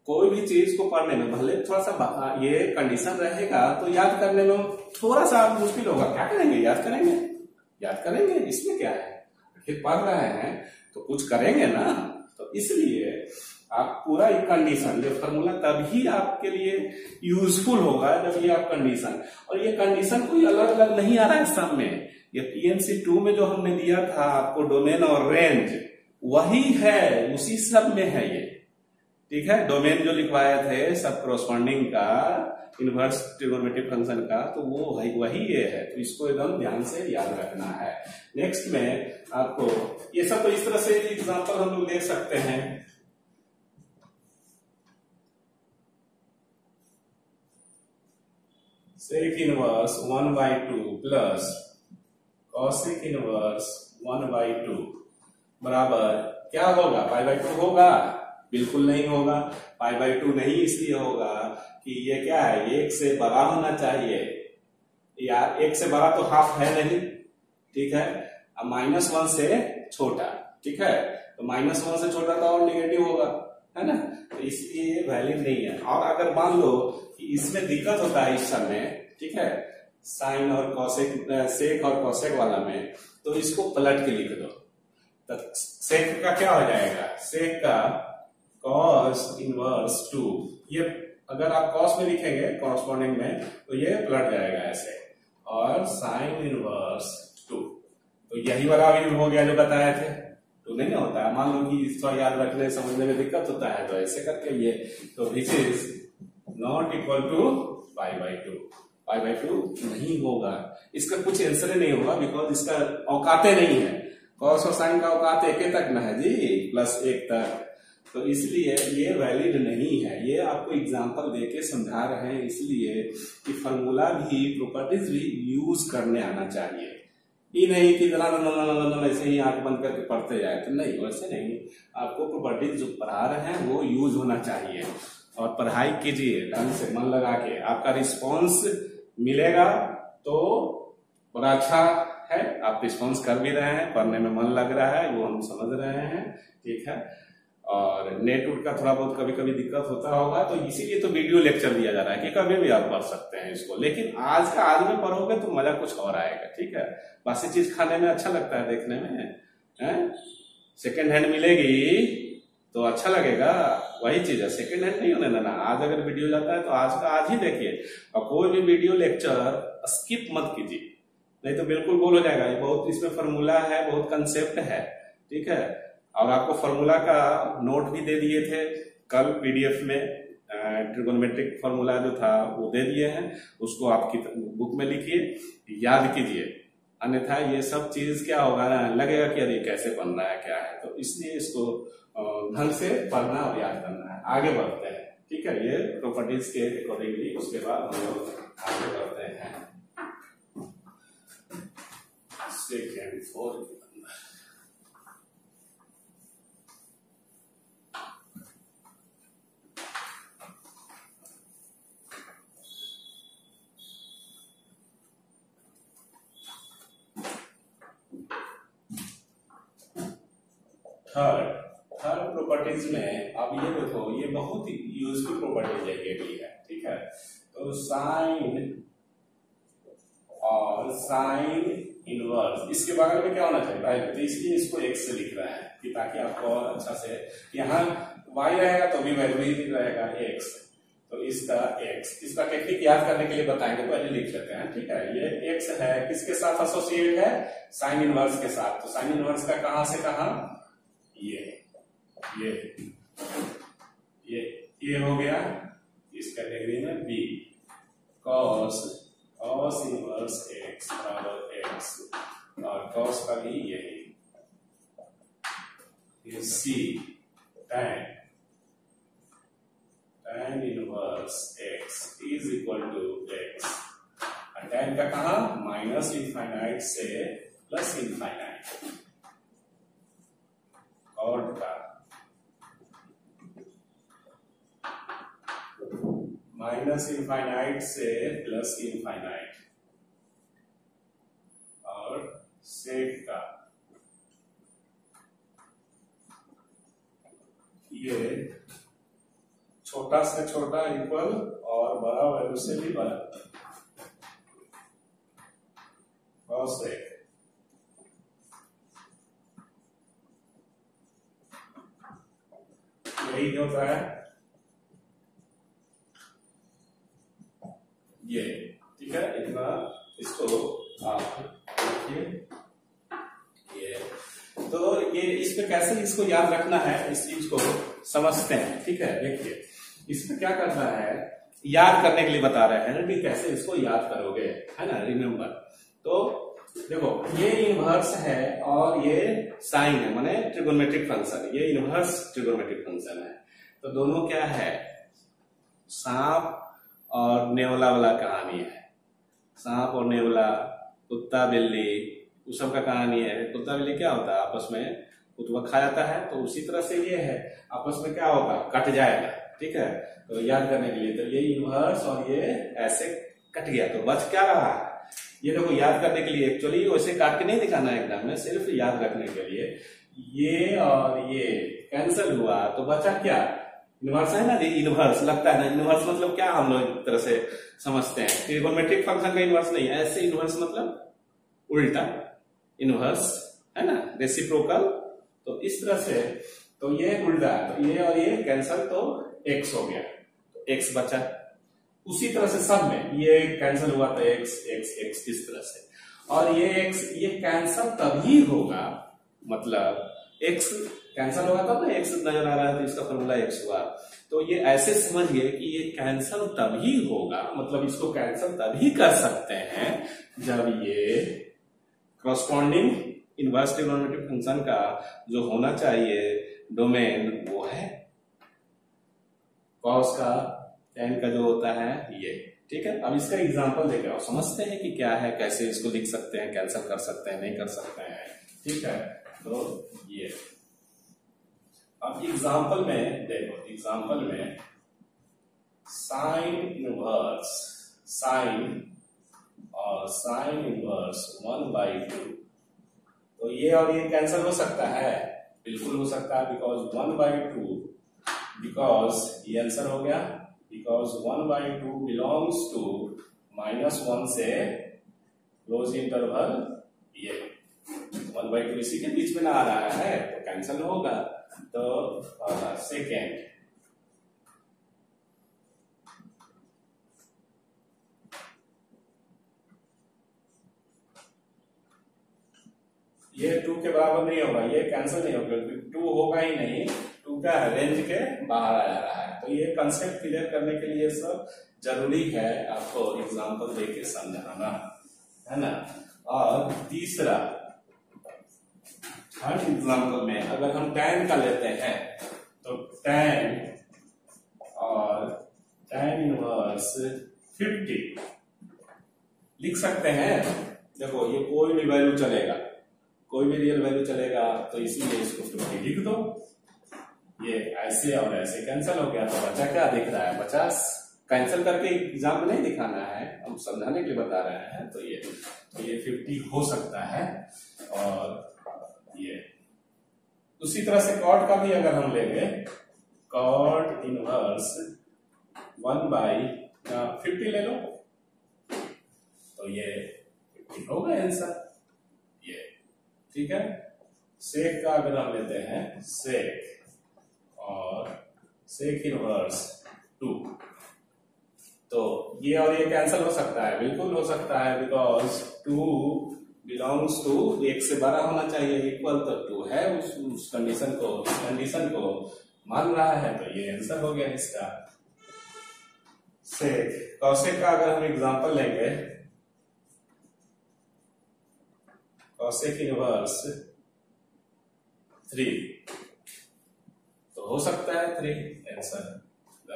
S1: कोई भी चीज को पढ़ने में भले थोड़ा सा ये कंडीशन रहेगा तो याद करने में थोड़ा सा मुश्किल होगा, क्या करेंगे, याद करेंगे, इसमें क्या है, आखिर पढ़ रहे हैं तो कुछ करेंगे ना, तो इसलिए आप पूरा एक कंडीशन, ये फॉर्मूला तभी आपके लिए यूजफुल होगा जब ये आप कंडीशन, और ये कंडीशन कोई अलग अलग नहीं आ रहा है सब में, ये PNC 2 में जो हमने दिया था आपको डोमेन और रेंज वही है, उसी सब में है ये, ठीक है। डोमेन जो लिखवाए थे सब कोरस्पॉन्डिंग का इनवर्स ट्रिगोनोमेट्रिक फंक्शन का, तो वो वही ये है, तो इसको एकदम ध्यान से याद रखना है। नेक्स्ट में आपको ये सब तो इस तरह से एग्जांपल हम लोग देख सकते हैं, sec inverse 1/2 plus cosec inverse 1/2 बराबर क्या होगा, पाई बाई 2 होगा, बिल्कुल नहीं होगा, पाई बाई 2 नहीं इसलिए होगा कि ये क्या है, 1 से बड़ा होना चाहिए, यार 1 से बड़ा तो हाफ है नहीं, ठीक है, अब -1 से छोटा, ठीक है, तो -1 से छोटा तो और निगेटिव होगा, है ना, तो इसलिए वैलिड नहीं है। और अगर मान लो कि इसमें दिक्कत होता है इस सब में, ठीक है, साइन और कॉसेक, सेक और कॉसेक वाला में, तो इसको पलट के लिख दो, तो सेक का क्या हो जाएगा, सेक का cos इनवर्स 2, ये अगर आप cos में लिखेंगे कॉरस्पॉन्डिंग में तो ये पलट जाएगा ऐसे, और साइन इनवर्स 2, तो यही वाला अभी हो गया जो बताए थे, तो नहीं ना होता है। मान लो कि इसको याद रखने समझने में दिक्कत होता है, तो ऐसे करके ये, तो this is not equal to π/2। π/2 नहीं होगा, इसका कुछ आंसर नहीं होगा, बिकॉज इसका औकाते नहीं है। कॉस और साइन का औकात 1 तक ना है जी, +1 तक, तो इसलिए ये वैलिड नहीं है। ये आपको एग्जांपल देके समझा रहे हैं, इसलिए कि फॉर्मूला भी, प्रॉपर्टीज भी यूज करने आना चाहिए। ये नहीं कि ऐसे ही आंख बंद करके पढ़ते जाए, तो नहीं, वैसे नहीं। आपको प्रॉपर्टीज जो पढ़ा रहे हैं वो यूज होना चाहिए, और पढ़ाई कीजिए ढंग से, मन लगा के। आपका रिस्पॉन्स मिलेगा तो बड़ा अच्छा है, आप रिस्पॉन्स कर भी रहे हैं, पढ़ने में मन लग रहा है, वो हम समझ रहे हैं, ठीक है। और नेट उट का थोड़ा बहुत कभी कभी दिक्कत होता होगा, तो इसीलिए तो वीडियो लेक्चर दिया जा रहा है कि कभी भी आप पढ़ सकते हैं इसको। लेकिन आज का आज में पढ़ोगे तो मजा कुछ और आएगा, ठीक है। बासी चीज खाने में अच्छा लगता है देखने में, सेकेंड हैंड मिलेगी तो अच्छा लगेगा, वही चीज है, सेकेंड हैंड नहीं होने देना। आज अगर वीडियो जाता है तो आज का आज ही देखिए, और कोई भी वीडियो लेक्चर स्किप मत कीजिए, नहीं तो बिल्कुल बोल हो जाएगा। ये बहुत इसमें फॉर्मूला है, बहुत कंसेप्ट है, ठीक है। और आपको फॉर्मूला का नोट भी दे दिए थे कल पीडीएफ में, ट्रिगोनोमेट्रिक फॉर्मूला जो था वो दे दिए हैं, उसको आपकी बुक में लिखिए, याद कीजिए, अन्यथा ये सब चीज क्या होगा ना, लगेगा कि अरे कैसे पढ़ना है, क्या है। तो इसलिए इसको ढंग से पढ़ना और याद करना है। आगे बढ़ते हैं, ठीक है। ये प्रॉपर्टीज के अकॉर्डिंगली उसके बाद हम लोग आगे बढ़ते हैं सेकेंड 4 के अंदर। थर्ड प्रॉपर्टीज में अब ये देखो, ये बहुत ही यूजफुल प्रॉपर्टीज है, ये भी है, ठीक है। तो साइन और साइन इनवर्स, इसके बारे में क्या होना चाहिए भाई, तो इसलिए इसको x से लिख रहे हैं कि ताकि आपको और अच्छा से, यहाँ y रहेगा तो भी वैल्यू ही रहेगा x, तो इसका x, इसका टेक्निक याद करने के लिए बताएंगे, पहले लिख लेते हैं, ठीक है। ये x है, किसके साथ एसोसिएट है, साइन इनवर्स के साथ। तो साइन इनवर्स का कहां से कहां, ये हो गया इस कैटेगरी में b, cos इनवर्स x बराबर x, और cos का भी यही, ये c tan inverse x is equal to x, और tan का कहा, -∞ से +∞, और का -∞ से +∞, और सेक का ये छोटा से छोटा इक्वल और बड़ा वैल्यू से भी बड़ा, और सेक यही होता है ये, ठीक है। इतना इसको आप देखिए, ये तो ये इसमें कैसे इसको याद रखना है, इस चीज को समझते हैं, ठीक है। देखिए इसमें क्या करना है, याद करने के लिए बता रहे हैं कि कैसे इसको याद करोगे, है ना, रिमेम्बर। तो देखो ये इनवर्स है और ये साइन है, माने ट्रिगोनोमेट्रिक फंक्शन, ये इनवर्स ट्रिगोनोमेट्रिक फंक्शन है। तो दोनों क्या है, सांप और नेवला वाला कहानी है, सांप और नेवला, कुत्ता बिल्ली, उस सब का कहानी है। कुत्ता बिल्ली क्या होता है, आपस में कुत्ता खा जाता है, तो उसी तरह से ये है, आपस में क्या होगा, कट जाएगा, ठीक है। तो याद करने के लिए, तो ये इनवर्स और ये ऐसे कट गया, तो बच क्या रहा है, ये देखो याद करने के लिए, एक्चुअली वैसे काट के नहीं दिखाना है एग्जाम में, सिर्फ याद रखने के लिए। ये और ये कैंसिल हुआ तो बचा क्या, इनवर्स है ना, इनवर्स लगता है ना, इनवर्स मतलब क्या हम लोग एक तरह से समझते हैं, ट्रिगोनोमेट्रिक फंक्शन का इनवर्स नहीं, ऐसे इनवर्स मतलब उल्टा इनवर्स, है ना, रेसिप्रोकल। तो इस तरह से, तो ये उल्टा, तो ये और ये कैंसिल, तो x हो गया, तो x बचा। उसी तरह से सब में ये कैंसिल हुआ तो x इस तरह से। और ये x ये कैंसल तभी होगा, मतलब x कैंसल होगा तब ना x नजर आ रहा है, तो इसका फॉर्मूला x हुआ। तो ये ऐसे समझिए कि ये कैंसल तभी होगा, मतलब इसको कैंसल तभी कर सकते हैं जब ये कॉरस्पॉन्डिंग इनवर्स ट्रिग्नोमेट्रिक फंक्शन का जो होना चाहिए डोमेन वो है कॉस का tan का जो होता है ये। ठीक है, अब इसका एग्जांपल देकर आप समझते हैं कि क्या है, कैसे इसको लिख सकते हैं, कैंसिल कर सकते हैं, नहीं कर सकते हैं। ठीक है, तो ये अब एग्जांपल में देखो, एग्जांपल में साइन इनवर्स और साइन इनवर्स 1/2, तो ये और ये कैंसिल हो सकता है, बिल्कुल हो सकता है, बिकॉज 1/2, बिकॉज ये आंसर हो गया, बिकॉज 1/2 बिलोंग्स टू -1 से क्लोज इंटरवल, ये 1/2 इसी के बीच में ना आ रहा है तो कैंसिल होगा। तो सेकेंड, ये 2 के बराबर नहीं होगा, ये कैंसिल नहीं होगा, 2 होगा ही नहीं, 2 का रेंज के बाहर आ जा रहा है। तो ये कंसेप्ट क्लियर करने के लिए सब जरूरी है आपको एग्जांपल देके समझाना, है ना। और तीसरा, थर्ड एग्जांपल में अगर हम tan का लेते हैं तो tan और tan इनवर्स 50 लिख सकते हैं। देखो ये कोई भी वैल्यू चलेगा, कोई भी रियल वैल्यू चलेगा, तो इसीलिए इसको 50 लिख दो। ये ऐसे और ऐसे कैंसिल हो गया, तो बचा क्या दिख रहा है, 50। कैंसिल करके एग्जाम में नहीं दिखाना है, हम समझाने के लिए बता रहे हैं। तो ये 50 हो सकता है। और ये उसी तरह से कॉट का भी अगर हम लेंगे, कॉट इनवर्स 1/50 ले लो, तो ये 50 होगा आंसर, ये। ठीक है, सेक का अगर हम लेते हैं, सेक और सेक इनवर्स 2, तो ये और ये कैंसिल हो सकता है, बिल्कुल हो सकता है, बिकॉज 2 बिलोंग्स टू 1 से बड़ा होना चाहिए, इक्वल तो 2 है, उस कंडीशन को मान रहा है, तो ये आंसर हो गया इसका। सेक कॉसेक का अगर हम एग्जांपल लेंगे, कॉसेक इनवर्स 3, तो हो सकता है 3 आंसर,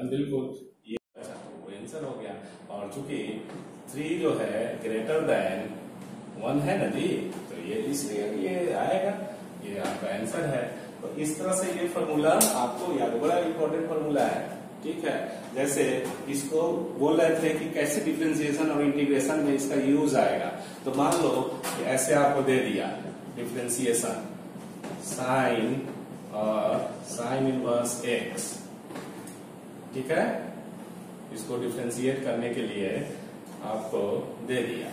S1: बिल्कुल ये आंसर हो गया। और चूंकि 3 जो है ग्रेटर देन 1 है ना जी, तो ये इसलिए ये आएगा, ये आपका आंसर है। तो इस तरह से ये फॉर्मूला आपको याद, बड़ा इंपॉर्टेंट फॉर्मूला है। ठीक है, जैसे इसको बोल रहे थे कि कैसे डिफरेंशिएशन और इंटीग्रेशन में इसका यूज आएगा, तो मान लो कि ऐसे आपको दे दिया डिफरेंशिएशन साइन और साइन इनवर्स x, ठीक है, इसको डिफरेंशिएट करने के लिए आपको दे दिया,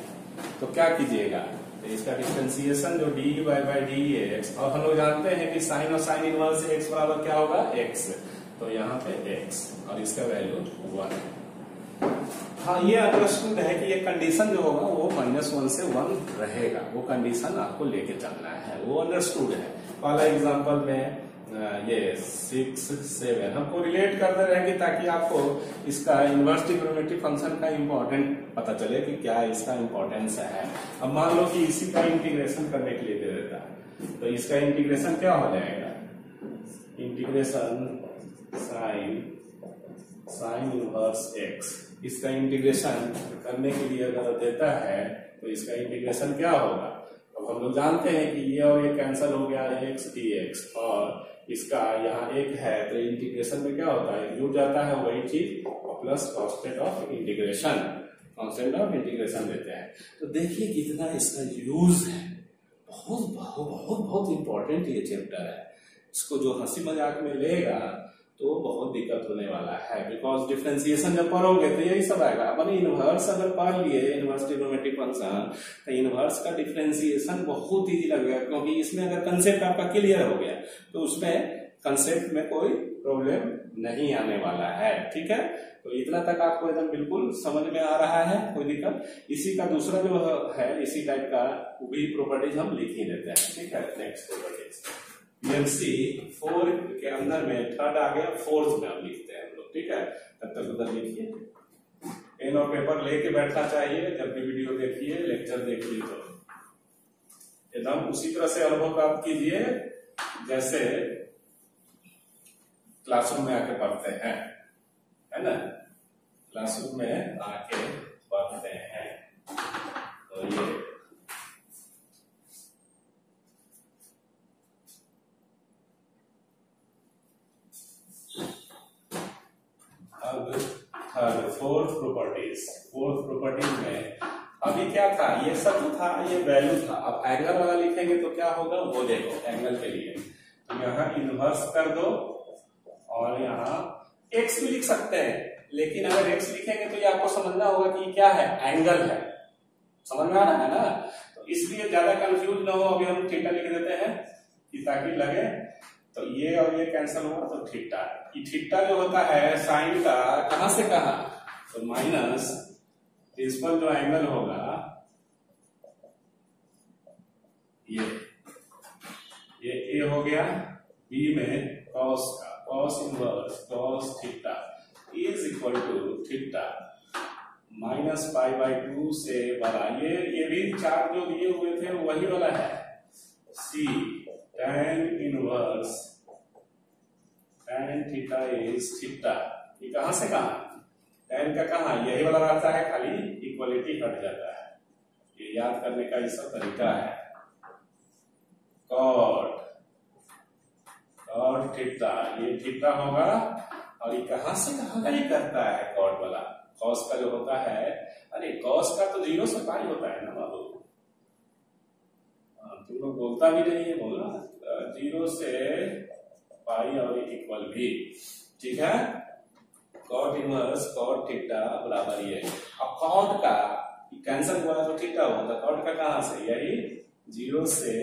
S1: तो क्या कीजिएगा, तो इसका डिफरेंशिएशन जो dy/dx, और हम लोग जानते हैं कि साइन और साइन इनवर्स x बराबर क्या होगा, x, तो यहाँ पे x और इसका वैल्यू 1 है। हाँ, ये अंडरस्टूड है कि ये कंडीशन जो होगा वो -1 से 1 रहेगा, वो कंडीशन आपको लेके चलना है, वो अंडरस्टूड है। पहला एग्जांपल में ये 6, 7 हमको रिलेट कर दे रहे हैं कि ताकि आपको इसका इनवर्स ट्रिग्नोमेट्रिक फंक्शन का इंपॉर्टेंट पता चले कि क्या इसका इंपॉर्टेंस है। अब मान लो कि इसी का इंटीग्रेशन करने के लिए दे देता है, तो इसका इंटीग्रेशन क्या हो जाएगा, इंटीग्रेशन साइन इनवर्स x, इसका इंटीग्रेशन करने के लिए अगर देता है तो इसका इंटीग्रेशन क्या होगा। अब हम लोग जानते हैं कि ये और ये कैंसिल हो गया, x dx, और इसका यहाँ एक है, तो इंटीग्रेशन में क्या होता है, जुड़ जाता है वही चीज, plus constant of integration, constant of integration देते हैं। तो देखिए कितना इसका यूज है, बहुत बहुत बहुत बहुत इंपॉर्टेंट ये चैप्टर है। इसको जो हंसी मजाक में लेगा तो बहुत दिक्कत होने वाला है, बिकॉज डिफरेंशिएशन जब पढ़ोगे तो यही सब आएगा। अपने इनवर्स अगर पढ़ लिए, इनवर्स ट्रिग्नोमेट्रिक फंक्शन, तो इनवर्स का डिफरेंशिएशन बहुत इजी लगेगा, क्योंकि इसमें अगर कंसेप्ट आपका क्लियर हो गया तो उसमें कंसेप्ट में कोई प्रॉब्लम नहीं आने वाला है। ठीक है, तो इतना तक आपको एकदम बिल्कुल समझ में आ रहा है, कोई दिक्कत। इसी का दूसरा जो है इसी टाइप का वो भी प्रॉपर्टीज हम लिख ही लेते हैं। ठीक है, नेक्स्ट प्रॉपर्टीज PMC 4 के अंदर में थर्ड आ गया, फोर्थ में हम लिखते हैं हम लोग। ठीक है, तब तक उधर लिखिए, पेन और पेपर लेके बैठना चाहिए जब भी वीडियो देखिए, लेक्चर देखिए तो एकदम उसी तरह से अनुभव प्राप्त कीजिए जैसे क्लासरूम में आके पढ़ते हैं, है ना। क्लासरूम में आके पढ़ते हैं तो ये अब थर्ड फोर्थ प्रॉपर्टीज में अभी क्या था, ये सब था, ये वैल्यू था। अब एंगल वाला लिखेंगे तो क्या होगा वो देखो। एंगल के लिए तो यहाँ इन्वर्स कर दो और यहाँ x भी लिख सकते हैं, लेकिन अगर x लिखेंगे तो ये आपको समझना होगा कि क्या है, एंगल है। समझ में आ रहा है ना, तो इसलिए ज्यादा कंफ्यूज ना हो। अभी हम थीटा लिख देते हैं कि ताकि लगे, तो ये और ये कैंसिल होगा तो थीटा। ये थीटा जो होता है साइन का कहां से कहां, तो माइनस प्रिंसिपल जो एंगल होगा ये ए हो गया, बी में कॉस का, cos inverse cos theta is equal to theta minus pi by 2 से बड़ा। ये भी चार्ट जो दिए हुए थे वही वाला है, सी tan inverse tan theta is theta. ये कहां से कहां, tan का कहां, यही वाला रहता है, खाली इक्वलिटी हट जाता है। ये याद करने का ये सब तरीका है। कॉट थीटा, ये थीटा होगा, और ये कहां से कहां वैरी करता है कॉट वाला। कॉस का जो होता है, अरे कॉस का तो 0 से पाई होता है ना बाबू, तुम लोग बोलता भी नहीं है, बोलना 0 से पाई और इक्वल भी। ठीक है, कॉट इनवर्स कॉट थीटा बराबर ये। अब कॉट का कैंसिल हुआ तो थीटा हुआ, तो कॉट का कहां से, यही 0 से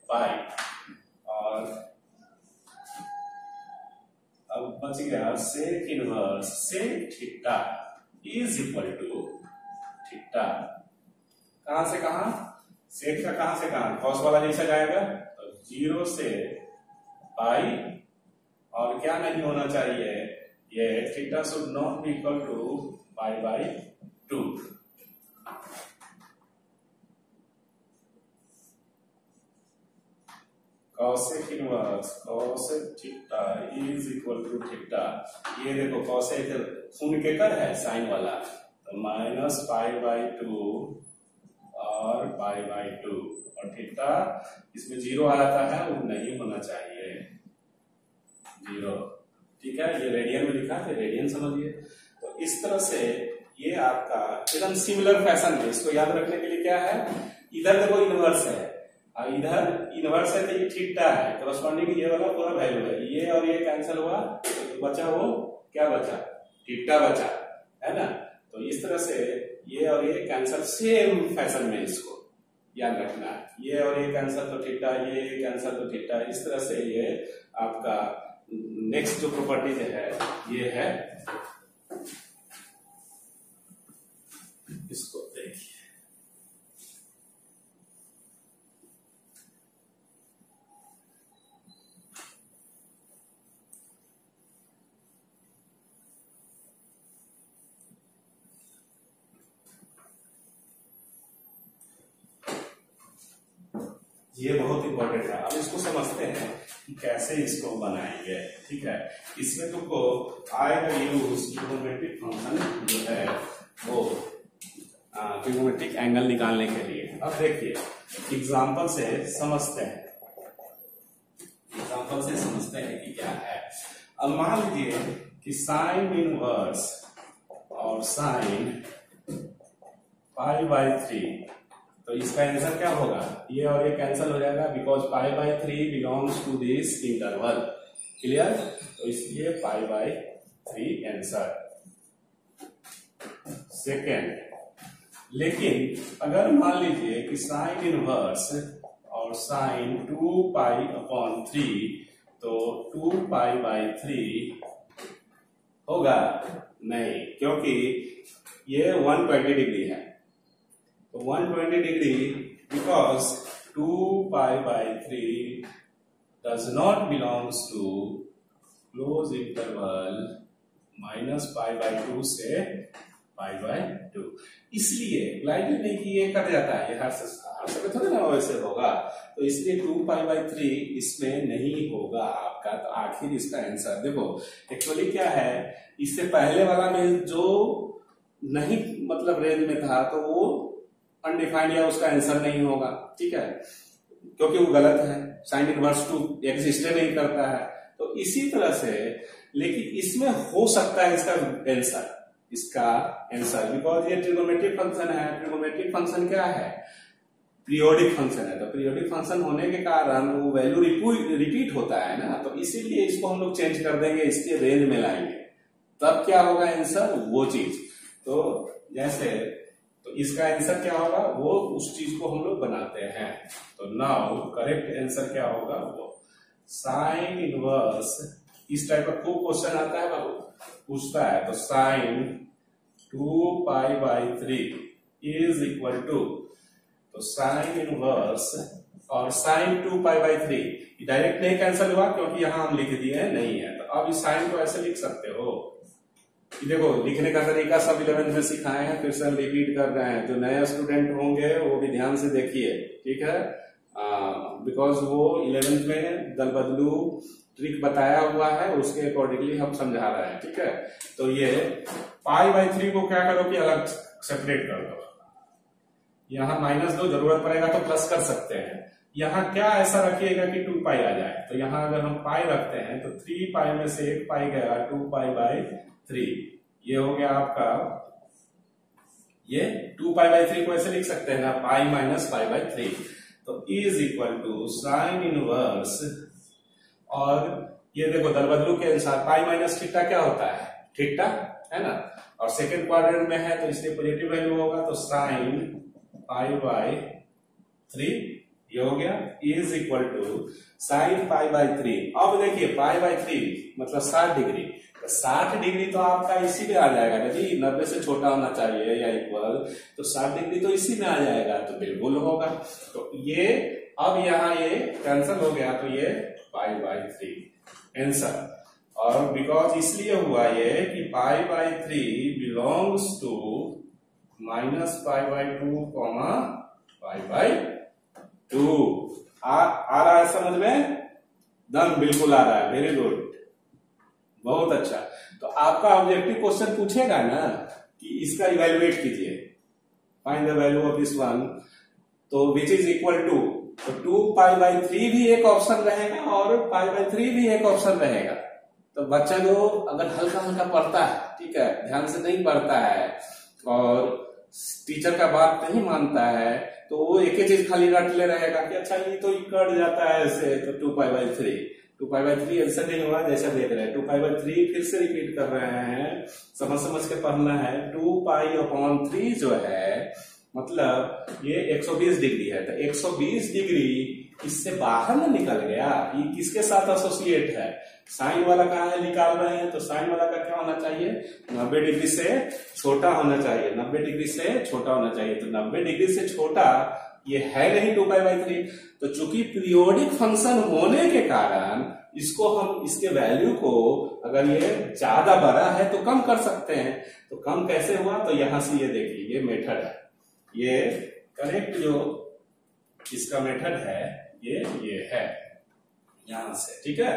S1: पाई, और अब बच गया sec inverse sec theta is equal to theta. कहां से कहां, सेक का कहां से कहां, कॉस वाला जैसा जाएगा तो 0 से पाई, और क्या नहीं होना चाहिए, ये theta should not be equal to pi by 2। Cosec inverse cosec theta is equal to theta. ये देखो कॉसेक शून्य के कर है साइन वाला, तो माइनस पाई बाई 2 और पाई बाई 2, और थीटा इसमें 0 आ जाता है, वो नहीं होना चाहिए 0। ठीक है, ये रेडियन में लिखा है, रेडियन समझिए। तो इस तरह से ये आपका एकदम सिमिलर फैशन में, इसको याद रखने के लिए क्या है, इधर देखो इनवर्स है और इधर इनवर्स है, तो ये थीटा है, करस्पॉन्डिंग ये वाला पूरा वैल्यू है। ये और ये कैंसिल हुआ तो बचा वो क्या बचा, थीटा बचा, है ना। तो इस तरह से ये और ये कैंसिल, सेम फैशन में इसको याद रखना है। ये और ये कैंसिल तो थीटा, ये कैंसिल तो थीटा। इस तरह से ये आपका नेक्स्ट जो प्रॉपर्टी है ये है, इसको देखिए। ये बहुत इंपॉर्टेंट है। अब इसको समझते हैं कि कैसे इसको बनाएंगे। ठीक है, इसमें तुमको आएगा यूज ट्रिग्नोमेट्रिक फंक्शन जो है वो ट्रिग्नोमेट्रिक एंगल निकालने के लिए। अब देखिए एग्जांपल से समझते हैं, कि क्या है। अब मान लीजिए कि साइन इनवर्स और साइन पाई बाई 3, तो इसका आंसर क्या होगा, ये और ये कैंसिल हो जाएगा, because pi by 3 belongs to this interval. Clear, तो इसलिए पाई बाई 3 आंसर। सेकेंड, लेकिन अगर मान लीजिए कि साइन इनवर्स और साइन 2 पाई अपॉन 3 तो 2π/3 होगा नहीं, क्योंकि ये 120 डिग्री है। तो 120 degree because 2π/3 does not belongs to close interval -π/2 से π/2, इसलिए लाइटली नहीं कि ये कट जाता है, ये हर समय थोड़ा ना वैसे होगा, तो इसलिए 2π/3 इसमें नहीं होगा आपका। तो आखिर इसका आंसर देखो, एक्चुअली क्या है, इससे पहले वाला में जो नहीं मतलब रेंज में था तो वो अनडिफाइंड या उसका आंसर नहीं होगा, ठीक है, क्योंकि वो गलत है, साइन इनवर्स 2 एग्जिस्ट नहीं करता है। तो इसी तरह से लेकिन इसमें हो सकता है इसका आंसर बिकॉज ये ट्रिगोनोमेट्रिक फंक्शन है। ट्रिगोनोमेट्रिक फंक्शन क्या है, पीरियोडिक फंक्शन है, तो पीरियोडिक फंक्शन होने के कारण वो वैल्यू रिपीट होता है ना, तो इसीलिए इसको हम लोग चेंज कर देंगे, इसके रेंज में लाएंगे, तब क्या होगा आंसर वो चीज। तो जैसे तो इसका आंसर क्या होगा, वो उस चीज को हम लोग बनाते हैं। तो नाउ करेक्ट आंसर क्या होगा, वो साइन इनवर्स, इस टाइप का खूब क्वेश्चन आता है बाबू, पूछता है, तो साइन 2π/3 इज इक्वल टू, तो साइन इनवर्स और साइन 2π/3 डायरेक्ट नहीं कैंसिल हुआ क्योंकि यहां हम लिख दिए नहीं है, तो अब इस साइन को ऐसे लिख सकते हो। देखो लिखने का तरीका सब 11th में सिखाए हैं, फिर से हम रिपीट कर रहे हैं, जो नए स्टूडेंट होंगे वो भी ध्यान से देखिए, ठीक है, बिकॉज वो 11th में दल बदलू ट्रिक बताया हुआ है, उसके अकॉर्डिंगली हम समझा रहे हैं, ठीक है। तो ये π/3 को क्या करो कि अलग सेपरेट कर दो, यहाँ -2 जरूरत पड़ेगा तो प्लस कर सकते हैं, यहाँ क्या ऐसा रखिएगा कि 2π आ जाए, तो यहाँ अगर हम पाई रखते हैं तो 3π में से 1 पाई गया 2π/3, ये हो गया आपका, ये 2π/3 को ऐसे लिख सकते हैं ना, π - π/3, तो is equal to sine inverse, और ये देखो दल बदलू के अनुसार π - थीटा क्या होता है, थीटा है ना, और सेकेंड क्वाड्रेंट में है तो इसलिए पॉजिटिव वैल्यू होगा, तो साइन π/3 ये हो गया, इज इक्वल टू साइन π/3। अब देखिए π/3 मतलब 60 डिग्री, तो 60 डिग्री तो आपका इसी में आ जाएगा ना जी, 90 से छोटा होना चाहिए या इक्वल, तो 60 डिग्री तो इसी में आ जाएगा, तो बिल्कुल होगा। तो ये अब यहाँ ये कैंसिल हो गया, तो ये π/3 आंसर, और बिकॉज इसलिए हुआ ये कि π/3 बिलोंग्स टू -π/2, π/2 आ रहा है समझ में, दम बिल्कुल आ रहा है, वेरी गुड, बहुत अच्छा। तो आपका ऑब्जेक्टिव क्वेश्चन पूछेगा ना कि इसका इवेल्युएट कीजिए, find the value of this one, तो विच इज इक्वल टू, तो 2π/3 भी एक ऑप्शन रहेगा और π/3 भी एक ऑप्शन रहेगा। तो बच्चा जो अगर हल्का हल्का पढ़ता है, ठीक है, ध्यान से नहीं पढ़ता है और टीचर का बात नहीं मानता है, तो वो एक ही चीज खाली रट ले रहेगा कि अच्छा ये तो कट जाता है ऐसे, तो 2π/3 ऐसा नहीं हुआ जैसा देख रहे हैं, 2π/3 फिर से रिपीट कर रहे हैं, समझ के पढ़ना है। 2π/3 जो है मतलब ये 120 डिग्री है, तो 120 डिग्री इससे बाहर ना निकल गया, ये किसके साथ एसोसिएट है, साइन वाला कहाँ है निकाल रहे हैं, तो साइन वाला का क्या होना चाहिए, 90 डिग्री से छोटा होना चाहिए, 90 डिग्री से छोटा होना चाहिए, तो 90 डिग्री से छोटा ये है नहीं 2π/3, तो चूंकि पीरियोडिक फंक्शन होने के कारण इसको हम, इसके वैल्यू को अगर ये ज्यादा बड़ा है तो कम कर सकते हैं। तो कम कैसे हुआ, तो यहां से ये देखिए, ये मेथड है, ये करेक्ट जो इसका मेथड है ये है यहां से, ठीक है।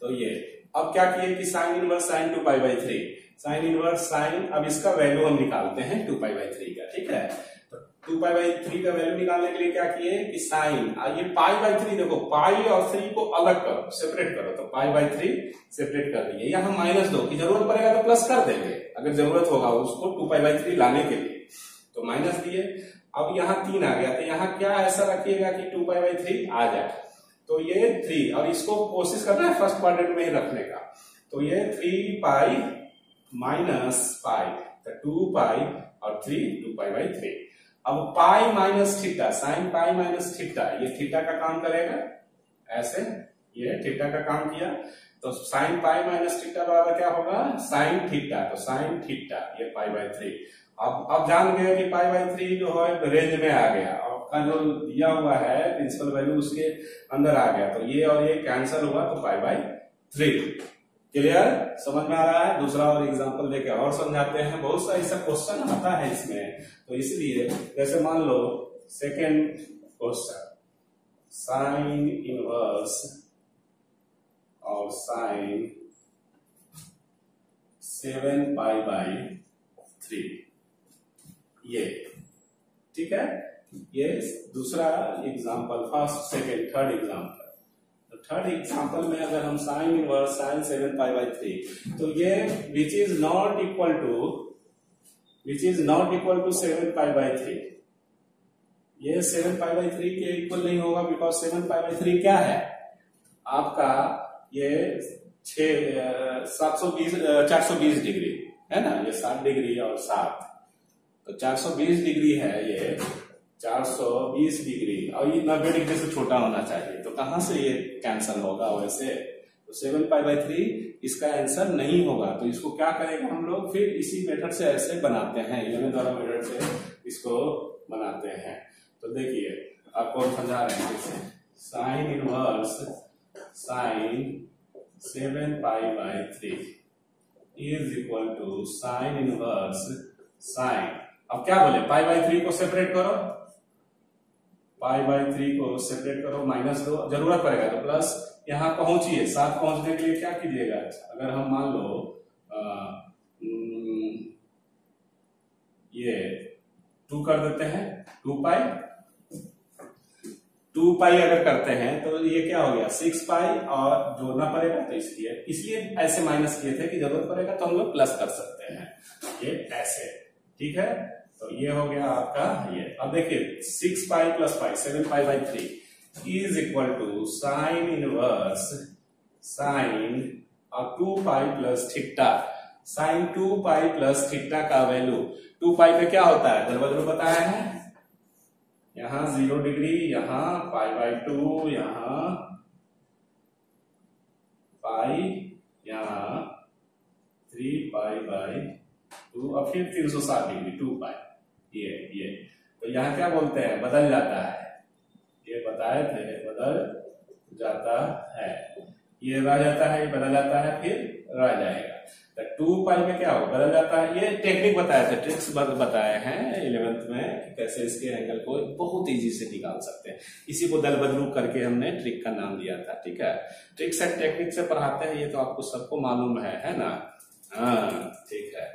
S1: तो ये अब क्या किए कि sine inverse sine 2π/3, sine inverse sine, अब इसका वैल्यू हम निकालते हैं 2π/3 का, ठीक है। तो 2π/3 का वैल्यू निकालने के लिए क्या किए कि साइन, ये π/3 देखो, पाई और 3 को अलग करो, सेपरेट करो, तो π/3 सेपरेट कर दिए, यहाँ -2 की जरूरत पड़ेगा तो प्लस कर देंगे अगर जरूरत होगा उसको 2π/3 लाने के लिए, तो माइनस दिए। अब यहाँ 3 आ गया, तो यहाँ क्या ऐसा रखिएगा कि 2π/3 आ जाए, तो ये 3, और इसको कोशिश करना है फर्स्ट क्वाड्रेंट में ही रखने का, तो ये 3π - π, तो 2π और 3 2π/3। अब π - थीटा, साइन π - थीटा, ये थीटा का काम करेगा ऐसे, ये थीटा का काम किया, तो साइन पाई माइनस थीटा बराबर क्या होगा, साइन थीटा। तो साइन थीटा ये π/3। अब जान गए कि π/3 जो है रेंज में आ गया, आपका जो दिया हुआ है प्रिंसिपल वैल्यू उसके अंदर आ गया, तो ये और ये कैंसिल हुआ तो π/3। क्लियर, समझ में आ रहा है। दूसरा और एग्जांपल लेके और समझाते हैं, बहुत सा ऐसा क्वेश्चन आता है इसमें, तो इसलिए जैसे मान लो सेकेंड क्वेश्चन, साइन इनवर्स और साइन 7π/3, ये ठीक है। ये दूसरा example, first second third example. तो थर्ड एग्जांपल में अगर हम साइन इनवर्स साइन 7π/3, तो ये which is not equal to 7π/3, ये 7π/3 के इक्वल नहीं होगा, बिकॉज 7π/3 क्या है आपका, ये 420 डिग्री है ना, ये 60 डिग्री और 7, तो 420 डिग्री है, ये 420 डिग्री, और ये 90 डिग्री से छोटा होना चाहिए, तो कहां से ये कैंसिल होगा वैसे, तो 7π/3 इसका आंसर नहीं होगा। तो इसको क्या करेंगे हम लोग, फिर इसी मेथड से ऐसे बनाते हैं, 11 द्वारा मेथड से इसको बनाते हैं। तो देखिए आपको समझा रहे हैं जैसे sine inverse sine 7π/3 is equal to sine inverse sine, अब क्या बोले, π/3 को सेपरेट करो, π/3 को सेपरेट करो, माइनस दो, जरूरत पड़ेगा तो प्लस, यहां पहुंचिए, 7 पहुंचने के लिए क्या कीजिएगा, अगर हम मान लो ये 2 कर देते हैं, 2π अगर करते हैं तो ये क्या हो गया 6π, और जोड़ना पड़ेगा तो इसलिए ऐसे माइनस किए थे कि जरूरत पड़ेगा तो हम लोग प्लस कर सकते हैं, ये ऐसे, ठीक है। तो ये हो गया आपका ये। अब देखिए 6π + π 7π/3 is equal to sine inverse sine और 2π + थीटा, साइन 2π + थीटा का वैल्यू 2π में क्या होता है, दर बदलू बताया है, यहां 0 डिग्री, यहां π/2, यहां पाई, यहां 3π/2 और फिर 360 डिग्री 2π, ये तो यहां क्या बोलते हैं, बदल जाता है, ये बताए थे बदल जाता है, ये रह जाता है, ये बदल जाता है, फिर रह जाएगा। तो 2π में क्या हो, बदल जाता है, ये टेक्निक बताए थे, ट्रिक्स बताए हैं 11th में, कैसे इसके एंगल को बहुत इजी से निकाल सकते हैं, इसी को दल बदलू करके हमने ट्रिक का नाम दिया था, ठीक है। ट्रिक्स एंड टेक्निक से पढ़ाते हैं, ये तो आपको सबको मालूम है ना, हाँ ठीक है।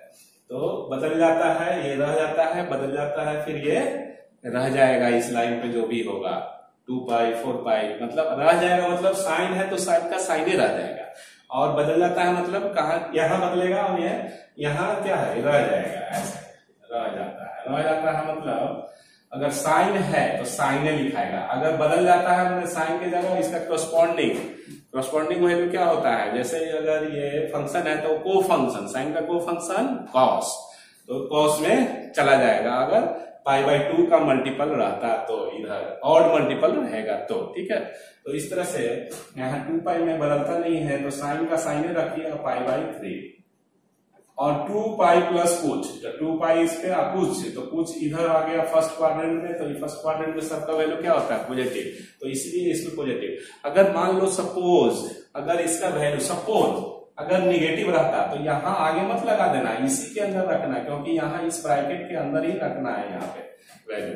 S1: तो बदल जाता है, ये रह जाता है, बदल जाता है, फिर ये रह जाएगा इस लाइन पे जो भी होगा, 2π 4π, मतलब रह जाएगा, मतलब साइन है तो साइन का साइन ही रह जाएगा, और बदल जाता है मतलब कहा यहां बदलेगा, और ये यहां क्या है, रह जाएगा, ऐसे रह जाता है मतलब अगर साइन है तो साइन लिखाएगा, अगर बदल जाता है साइन की जगह इसका करस्पॉन्डिंग वैल्यू क्या होता है, जैसे अगर ये फंक्शन है तो को फंक्शन, साइन का को फंक्शन कॉस, तो कॉस में चला जाएगा, अगर π/2 का मल्टीपल रहता तो इधर ऑड मल्टीपल रहेगा तो, ठीक है। तो इस तरह से यहाँ 2π में बदलता नहीं है तो साइन का साइन रखिए π/3, और 2π प्लस कुछ, तो 2π इस पे कुछ, तो कुछ इधर आ गया फर्स्ट क्वाड्रेंट में, तो ये फर्स्ट क्वाड्रेंट में सबका वैल्यू क्या होता है, पॉजिटिव, तो इसलिए इसमें पॉजिटिव। अगर मान लो सपोज अगर इसका वैल्यू सपोज अगर निगेटिव रहता तो यहाँ आगे मत लगा देना, इसी के अंदर रखना, क्योंकि यहाँ इस ब्रैकेट के अंदर ही रखना है यहाँ पे वैल्यू,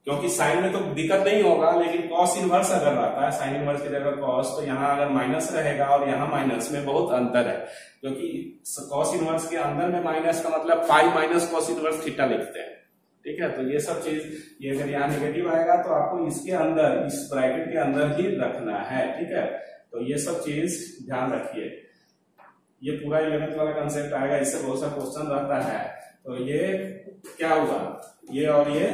S1: क्योंकि साइन में तो दिक्कत नहीं होगा, लेकिन कॉस इनवर्स अगर रहता है, साइन इनवर्स की जगह कॉस, तो यहाँ अगर माइनस रहेगा और यहाँ माइनस में बहुत अंतर है, क्योंकि कॉस इनवर्स के अंदर में माइनस का मतलब पाई माइनस कॉस इनवर्स थीटा लिखते हैं, ठीक है। तो ये सब चीज, ये अगर यहाँ निगेटिव आएगा तो आपको इसके अंदर, इस ब्रैकेट के अंदर ही रखना है, ठीक है। तो ये सब चीज ध्यान रखिए, ये पूरा 11th वाला कंसेप्ट आएगा, इससे बहुत सा क्वेश्चन रहता है। तो ये क्या हुआ, ये और ये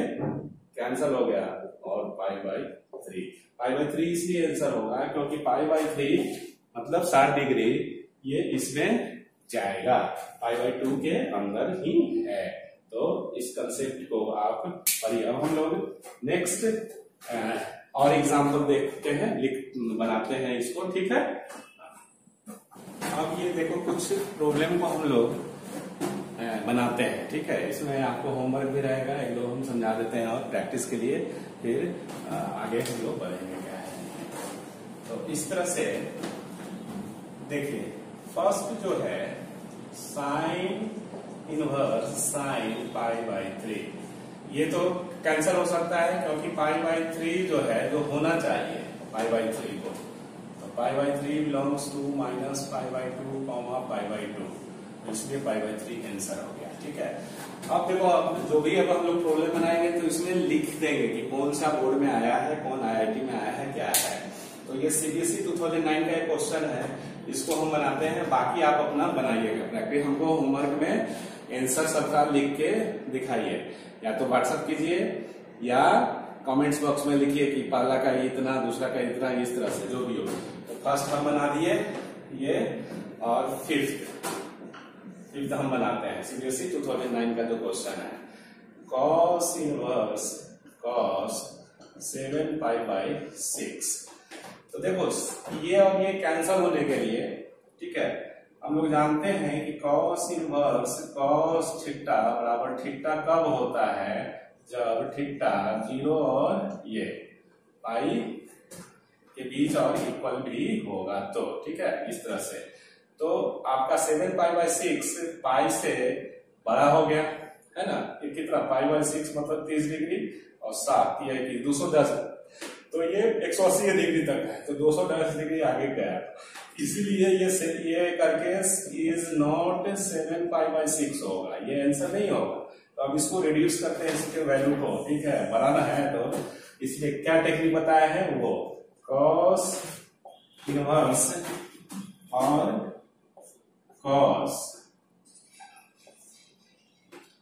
S1: कैंसिल हो गया, और π/3 इसलिए आंसर होगा क्योंकि π/3 मतलब 60 डिग्री, ये इसमें जाएगा, π/2 के अंदर ही है। तो इस कंसेप्ट को आप पढ़िए। अब हम लोग नेक्स्ट और एग्जाम्पल देखते हैं, बनाते हैं इसको, ठीक है। अब ये देखो कुछ प्रॉब्लम को हम लोग बनाते हैं, ठीक है। इसमें आपको होमवर्क भी रहेगा, एक दो हम समझा देते हैं और प्रैक्टिस के लिए फिर आगे हम लोग बढ़ेंगे क्या है। तो इस तरह से देखिए, फर्स्ट जो है sign inverse sine pi by 3, ये तो कैंसिल हो सकता है क्योंकि पाई बाई 3 जो है जो होना चाहिए पाई बाई 3 को, तो pi by 3 belongs to minus pi by 2 comma pi by 2, इसलिए पाई बाई 3 आंसर हो गया, ठीक है। अब देखो, अब जो भी अब हम लोग प्रॉब्लम बनाएंगे तो इसमें लिख देंगे कि कौन सा बोर्ड में आया है, कौन IIT में आया है, क्या है। तो ये CBSE 2009 का एक क्वेश्चन है, इसको हम बनाते हैं, बाकी आप अपना बनाइएगा प्रैक्टिस। हमको होमवर्क में आंसर सबका लिख के दिखाइए, या तो व्हाट्सएप कीजिए या कमेंट्स बॉक्स में लिखिए कि पहला का इतना, दूसरा का इतना, इस तरह से जो भी हो। तो फर्स्ट हम बना दिए ये, और फिफ्थ हम बनाते हैं CBSE 2009 का जो क्वेश्चन है, cos inverse cos 7 pi by 6। तो देखो ये और ये कैंसल होने के लिए, ठीक है, हम लोग जानते हैं कि cos इनवर्स cos थीटा बराबर थीटा कब होता है, जब थीटा 0 और ये पाई के बीच और इक्वल भी होगा, तो ठीक है, इस तरह से। तो आपका 7 पाई बाई 6 पाई से बड़ा हो गया है ना, ये कितना पाई बाई 6 मतलब 30 डिग्री और 7 ये 210, तो ये 180 डिग्री तक है, तो 210 डिग्री आगे गया, इसीलिए ये करके इज नॉट 7 पाई बाई 6 होगा, ये आंसर नहीं होगा। तो अब इसको रिड्यूस करते हैं इसके वैल्यू को, ठीक है, बढ़ाना है, तो इसलिए क्या टेक्निक बताया है वो cos इनवर्स और cos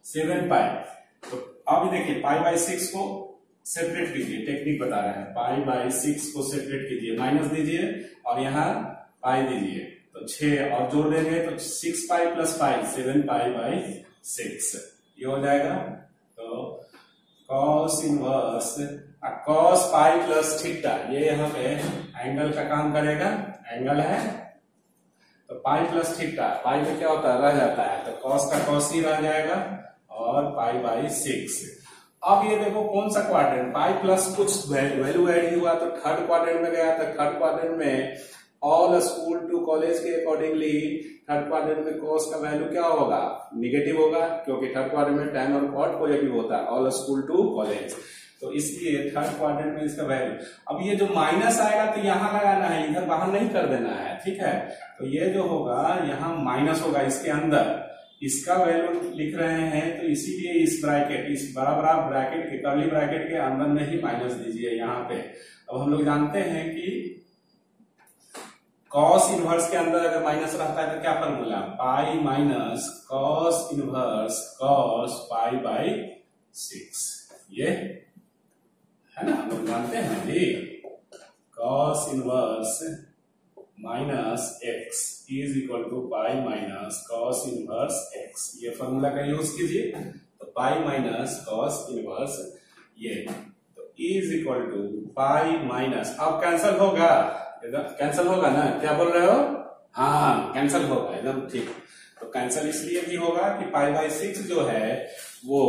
S1: 7 पाई। तो अब देखिए पाई बाई 6 को सेपरेट कीजिए, टेक्निक बता रहे हैं, पाई बाई 6 को सेपरेट कीजिए, माइनस दीजिए और यहाँ पाई दीजिए, तो 6 और जोड़ देंगे तो 6 pi plus pi 7 pi by 6 ये हो जाएगा। तो cos inverse cos pi plus theta, ये यहाँ पे एंगल का काम करेगा, एंगल है, तो पाई प्लस थीटा, पाई में क्या होता है रह जाता है, तो cos का cos ही रह जाएगा और पाई बाई 6। अब ये देखो कौन सा क्वाड्रेंट, पाई प्लस कुछ वैल्यू ऐड हुआ तो थर्ड क्वाड्रेंट में गया, तो थर्ड क्वाड्रेंट में ऑल स्कूल टू कॉलेज के अकॉर्डिंगली थर्ड क्वाड्रेंट में cos का वैल्यू क्या होगा, निगेटिव होगा, क्योंकि थर्ड क्वाड्रेंट में tan और cot पॉजिटिव होता है, ऑल स्कूल टू कॉलेज, तो इसलिए थर्ड क्वाड्रेंट में इसका वैल्यू। अब ये जो माइनस आएगा तो यहां लगाना है, इधर बाहर नहीं कर देना है, ठीक है। तो ये जो होगा यहाँ माइनस होगा इसके अंदर, इसका वैल्यू लिख रहे हैं, तो इसीलिए इस ब्रैकेट, इस बड़ा ब्रैकेट के कर्ली ब्रैकेट के अंदर में ही माइनस दीजिए यहाँ पे। अब हम लोग जानते हैं कि cos इनवर्स के अंदर अगर माइनस रहता है तो क्या formula, pi minus cos inverse cos pi by 6, ये है ना, हम लोग जानते हैं जी, cos inverse minus x is equal to pi minus cos inverse x, ये फॉर्मूला का यूज कीजिए, तो पाई माइनस cos इनवर्स ये, तो is equal to pi minus, अब कैंसल होगा, कैंसल होगा ना, क्या बोल रहे हो, हाँ कैंसल होगा, एकदम ठीक। तो कैंसल इसलिए भी होगा कि पाई बाई 6 जो है वो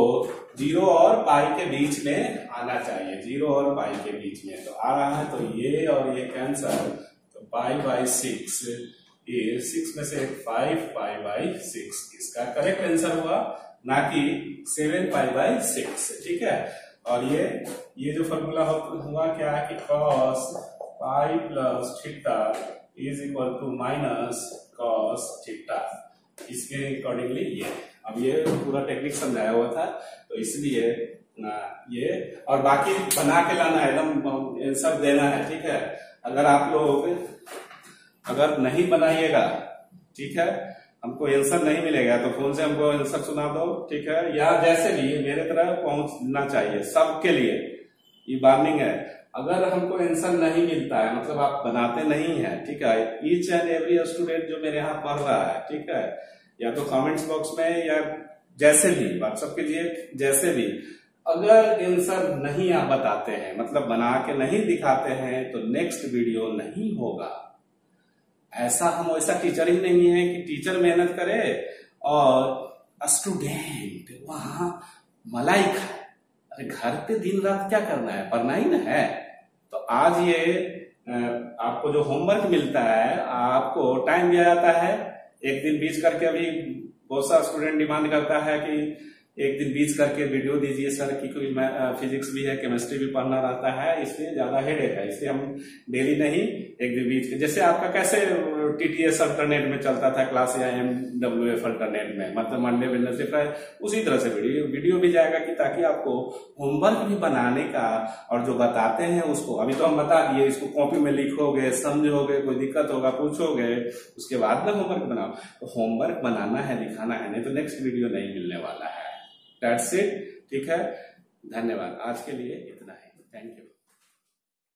S1: 0 और पाई के बीच में आना चाहिए, 0 और पाई के बीच में, तो आ रहा है, तो ये और ये कैंसल, तो पाई बाई 6 ये 6 में से 5 पाई बाई 6 इसका करेक्ट आंसर हुआ, ना कि 7 पाई बाई 6, ठीक है। और ये जो फॉर्मूला हुआ क्या है कि cos pi plus theta is equal to minus cos theta, इसके अकॉर्डिंगली ये, अब ये पूरा टेक्निक समझाया हुआ था, तो इसलिए ये और बाकी बना के लाना है, एकदम सब देना है, ठीक है। अगर आप लोग अगर नहीं बनाइएगा, ठीक है, हमको आंसर नहीं मिलेगा तो फोन से हमको आंसर सुना दो, ठीक है, या जैसे भी मेरे तरह पहुंचना चाहिए सबके लिए, ये वार्निंग है। अगर हमको आंसर नहीं मिलता है, मतलब आप बनाते नहीं है, ठीक है, ईच एंड एवरी स्टूडेंट जो मेरे यहाँ पढ़ रहा है, ठीक है, या तो कमेंट्स बॉक्स में या जैसे भी व्हाट्सएप कीजिए, जैसे भी अगर आंसर नहीं आप बताते हैं, मतलब बना के नहीं दिखाते हैं, तो नेक्स्ट वीडियो नहीं होगा। ऐसा हम वैसा टीचर ही नहीं है कि टीचर मेहनत करे और स्टूडेंट वहां मलाई खाए। अरे घर पे दिन रात क्या करना है, पढ़ना ही ना है। तो आज ये आपको जो होमवर्क मिलता है, आपको टाइम दिया जाता है एक दिन बीच करके। अभी बहुत सा स्टूडेंट डिमांड करता है कि एक दिन बीच करके वीडियो दीजिए सर, की कोई फिजिक्स भी है, केमिस्ट्री भी पढ़ना रहता है, इसलिए ज्यादा हेडेक है, इसलिए हम डेली नहीं एक दिन बीच के। जैसे आपका कैसे टीटीएस अल्टरनेट में चलता था क्लास या MWF अल्टरनेट में, मतलब मंडे वेडनेसडे फ्राइडे, उसी तरह से वीडियो भी जाएगा कि ताकि आपको होमवर्क भी बनाने का और जो बताते हैं उसको, अभी तो हम बता दिए, इसको कॉपी में लिखोगे, समझोगे, कोई दिक्कत होगा पूछोगे, उसके बाद में होमवर्क बनाओ। तो होमवर्क बनाना है, दिखाना है, नहीं तो नेक्स्ट वीडियो नहीं मिलने वाला है। That's it. ठीक है, धन्यवाद। आज के लिए इतना ही। Thank you.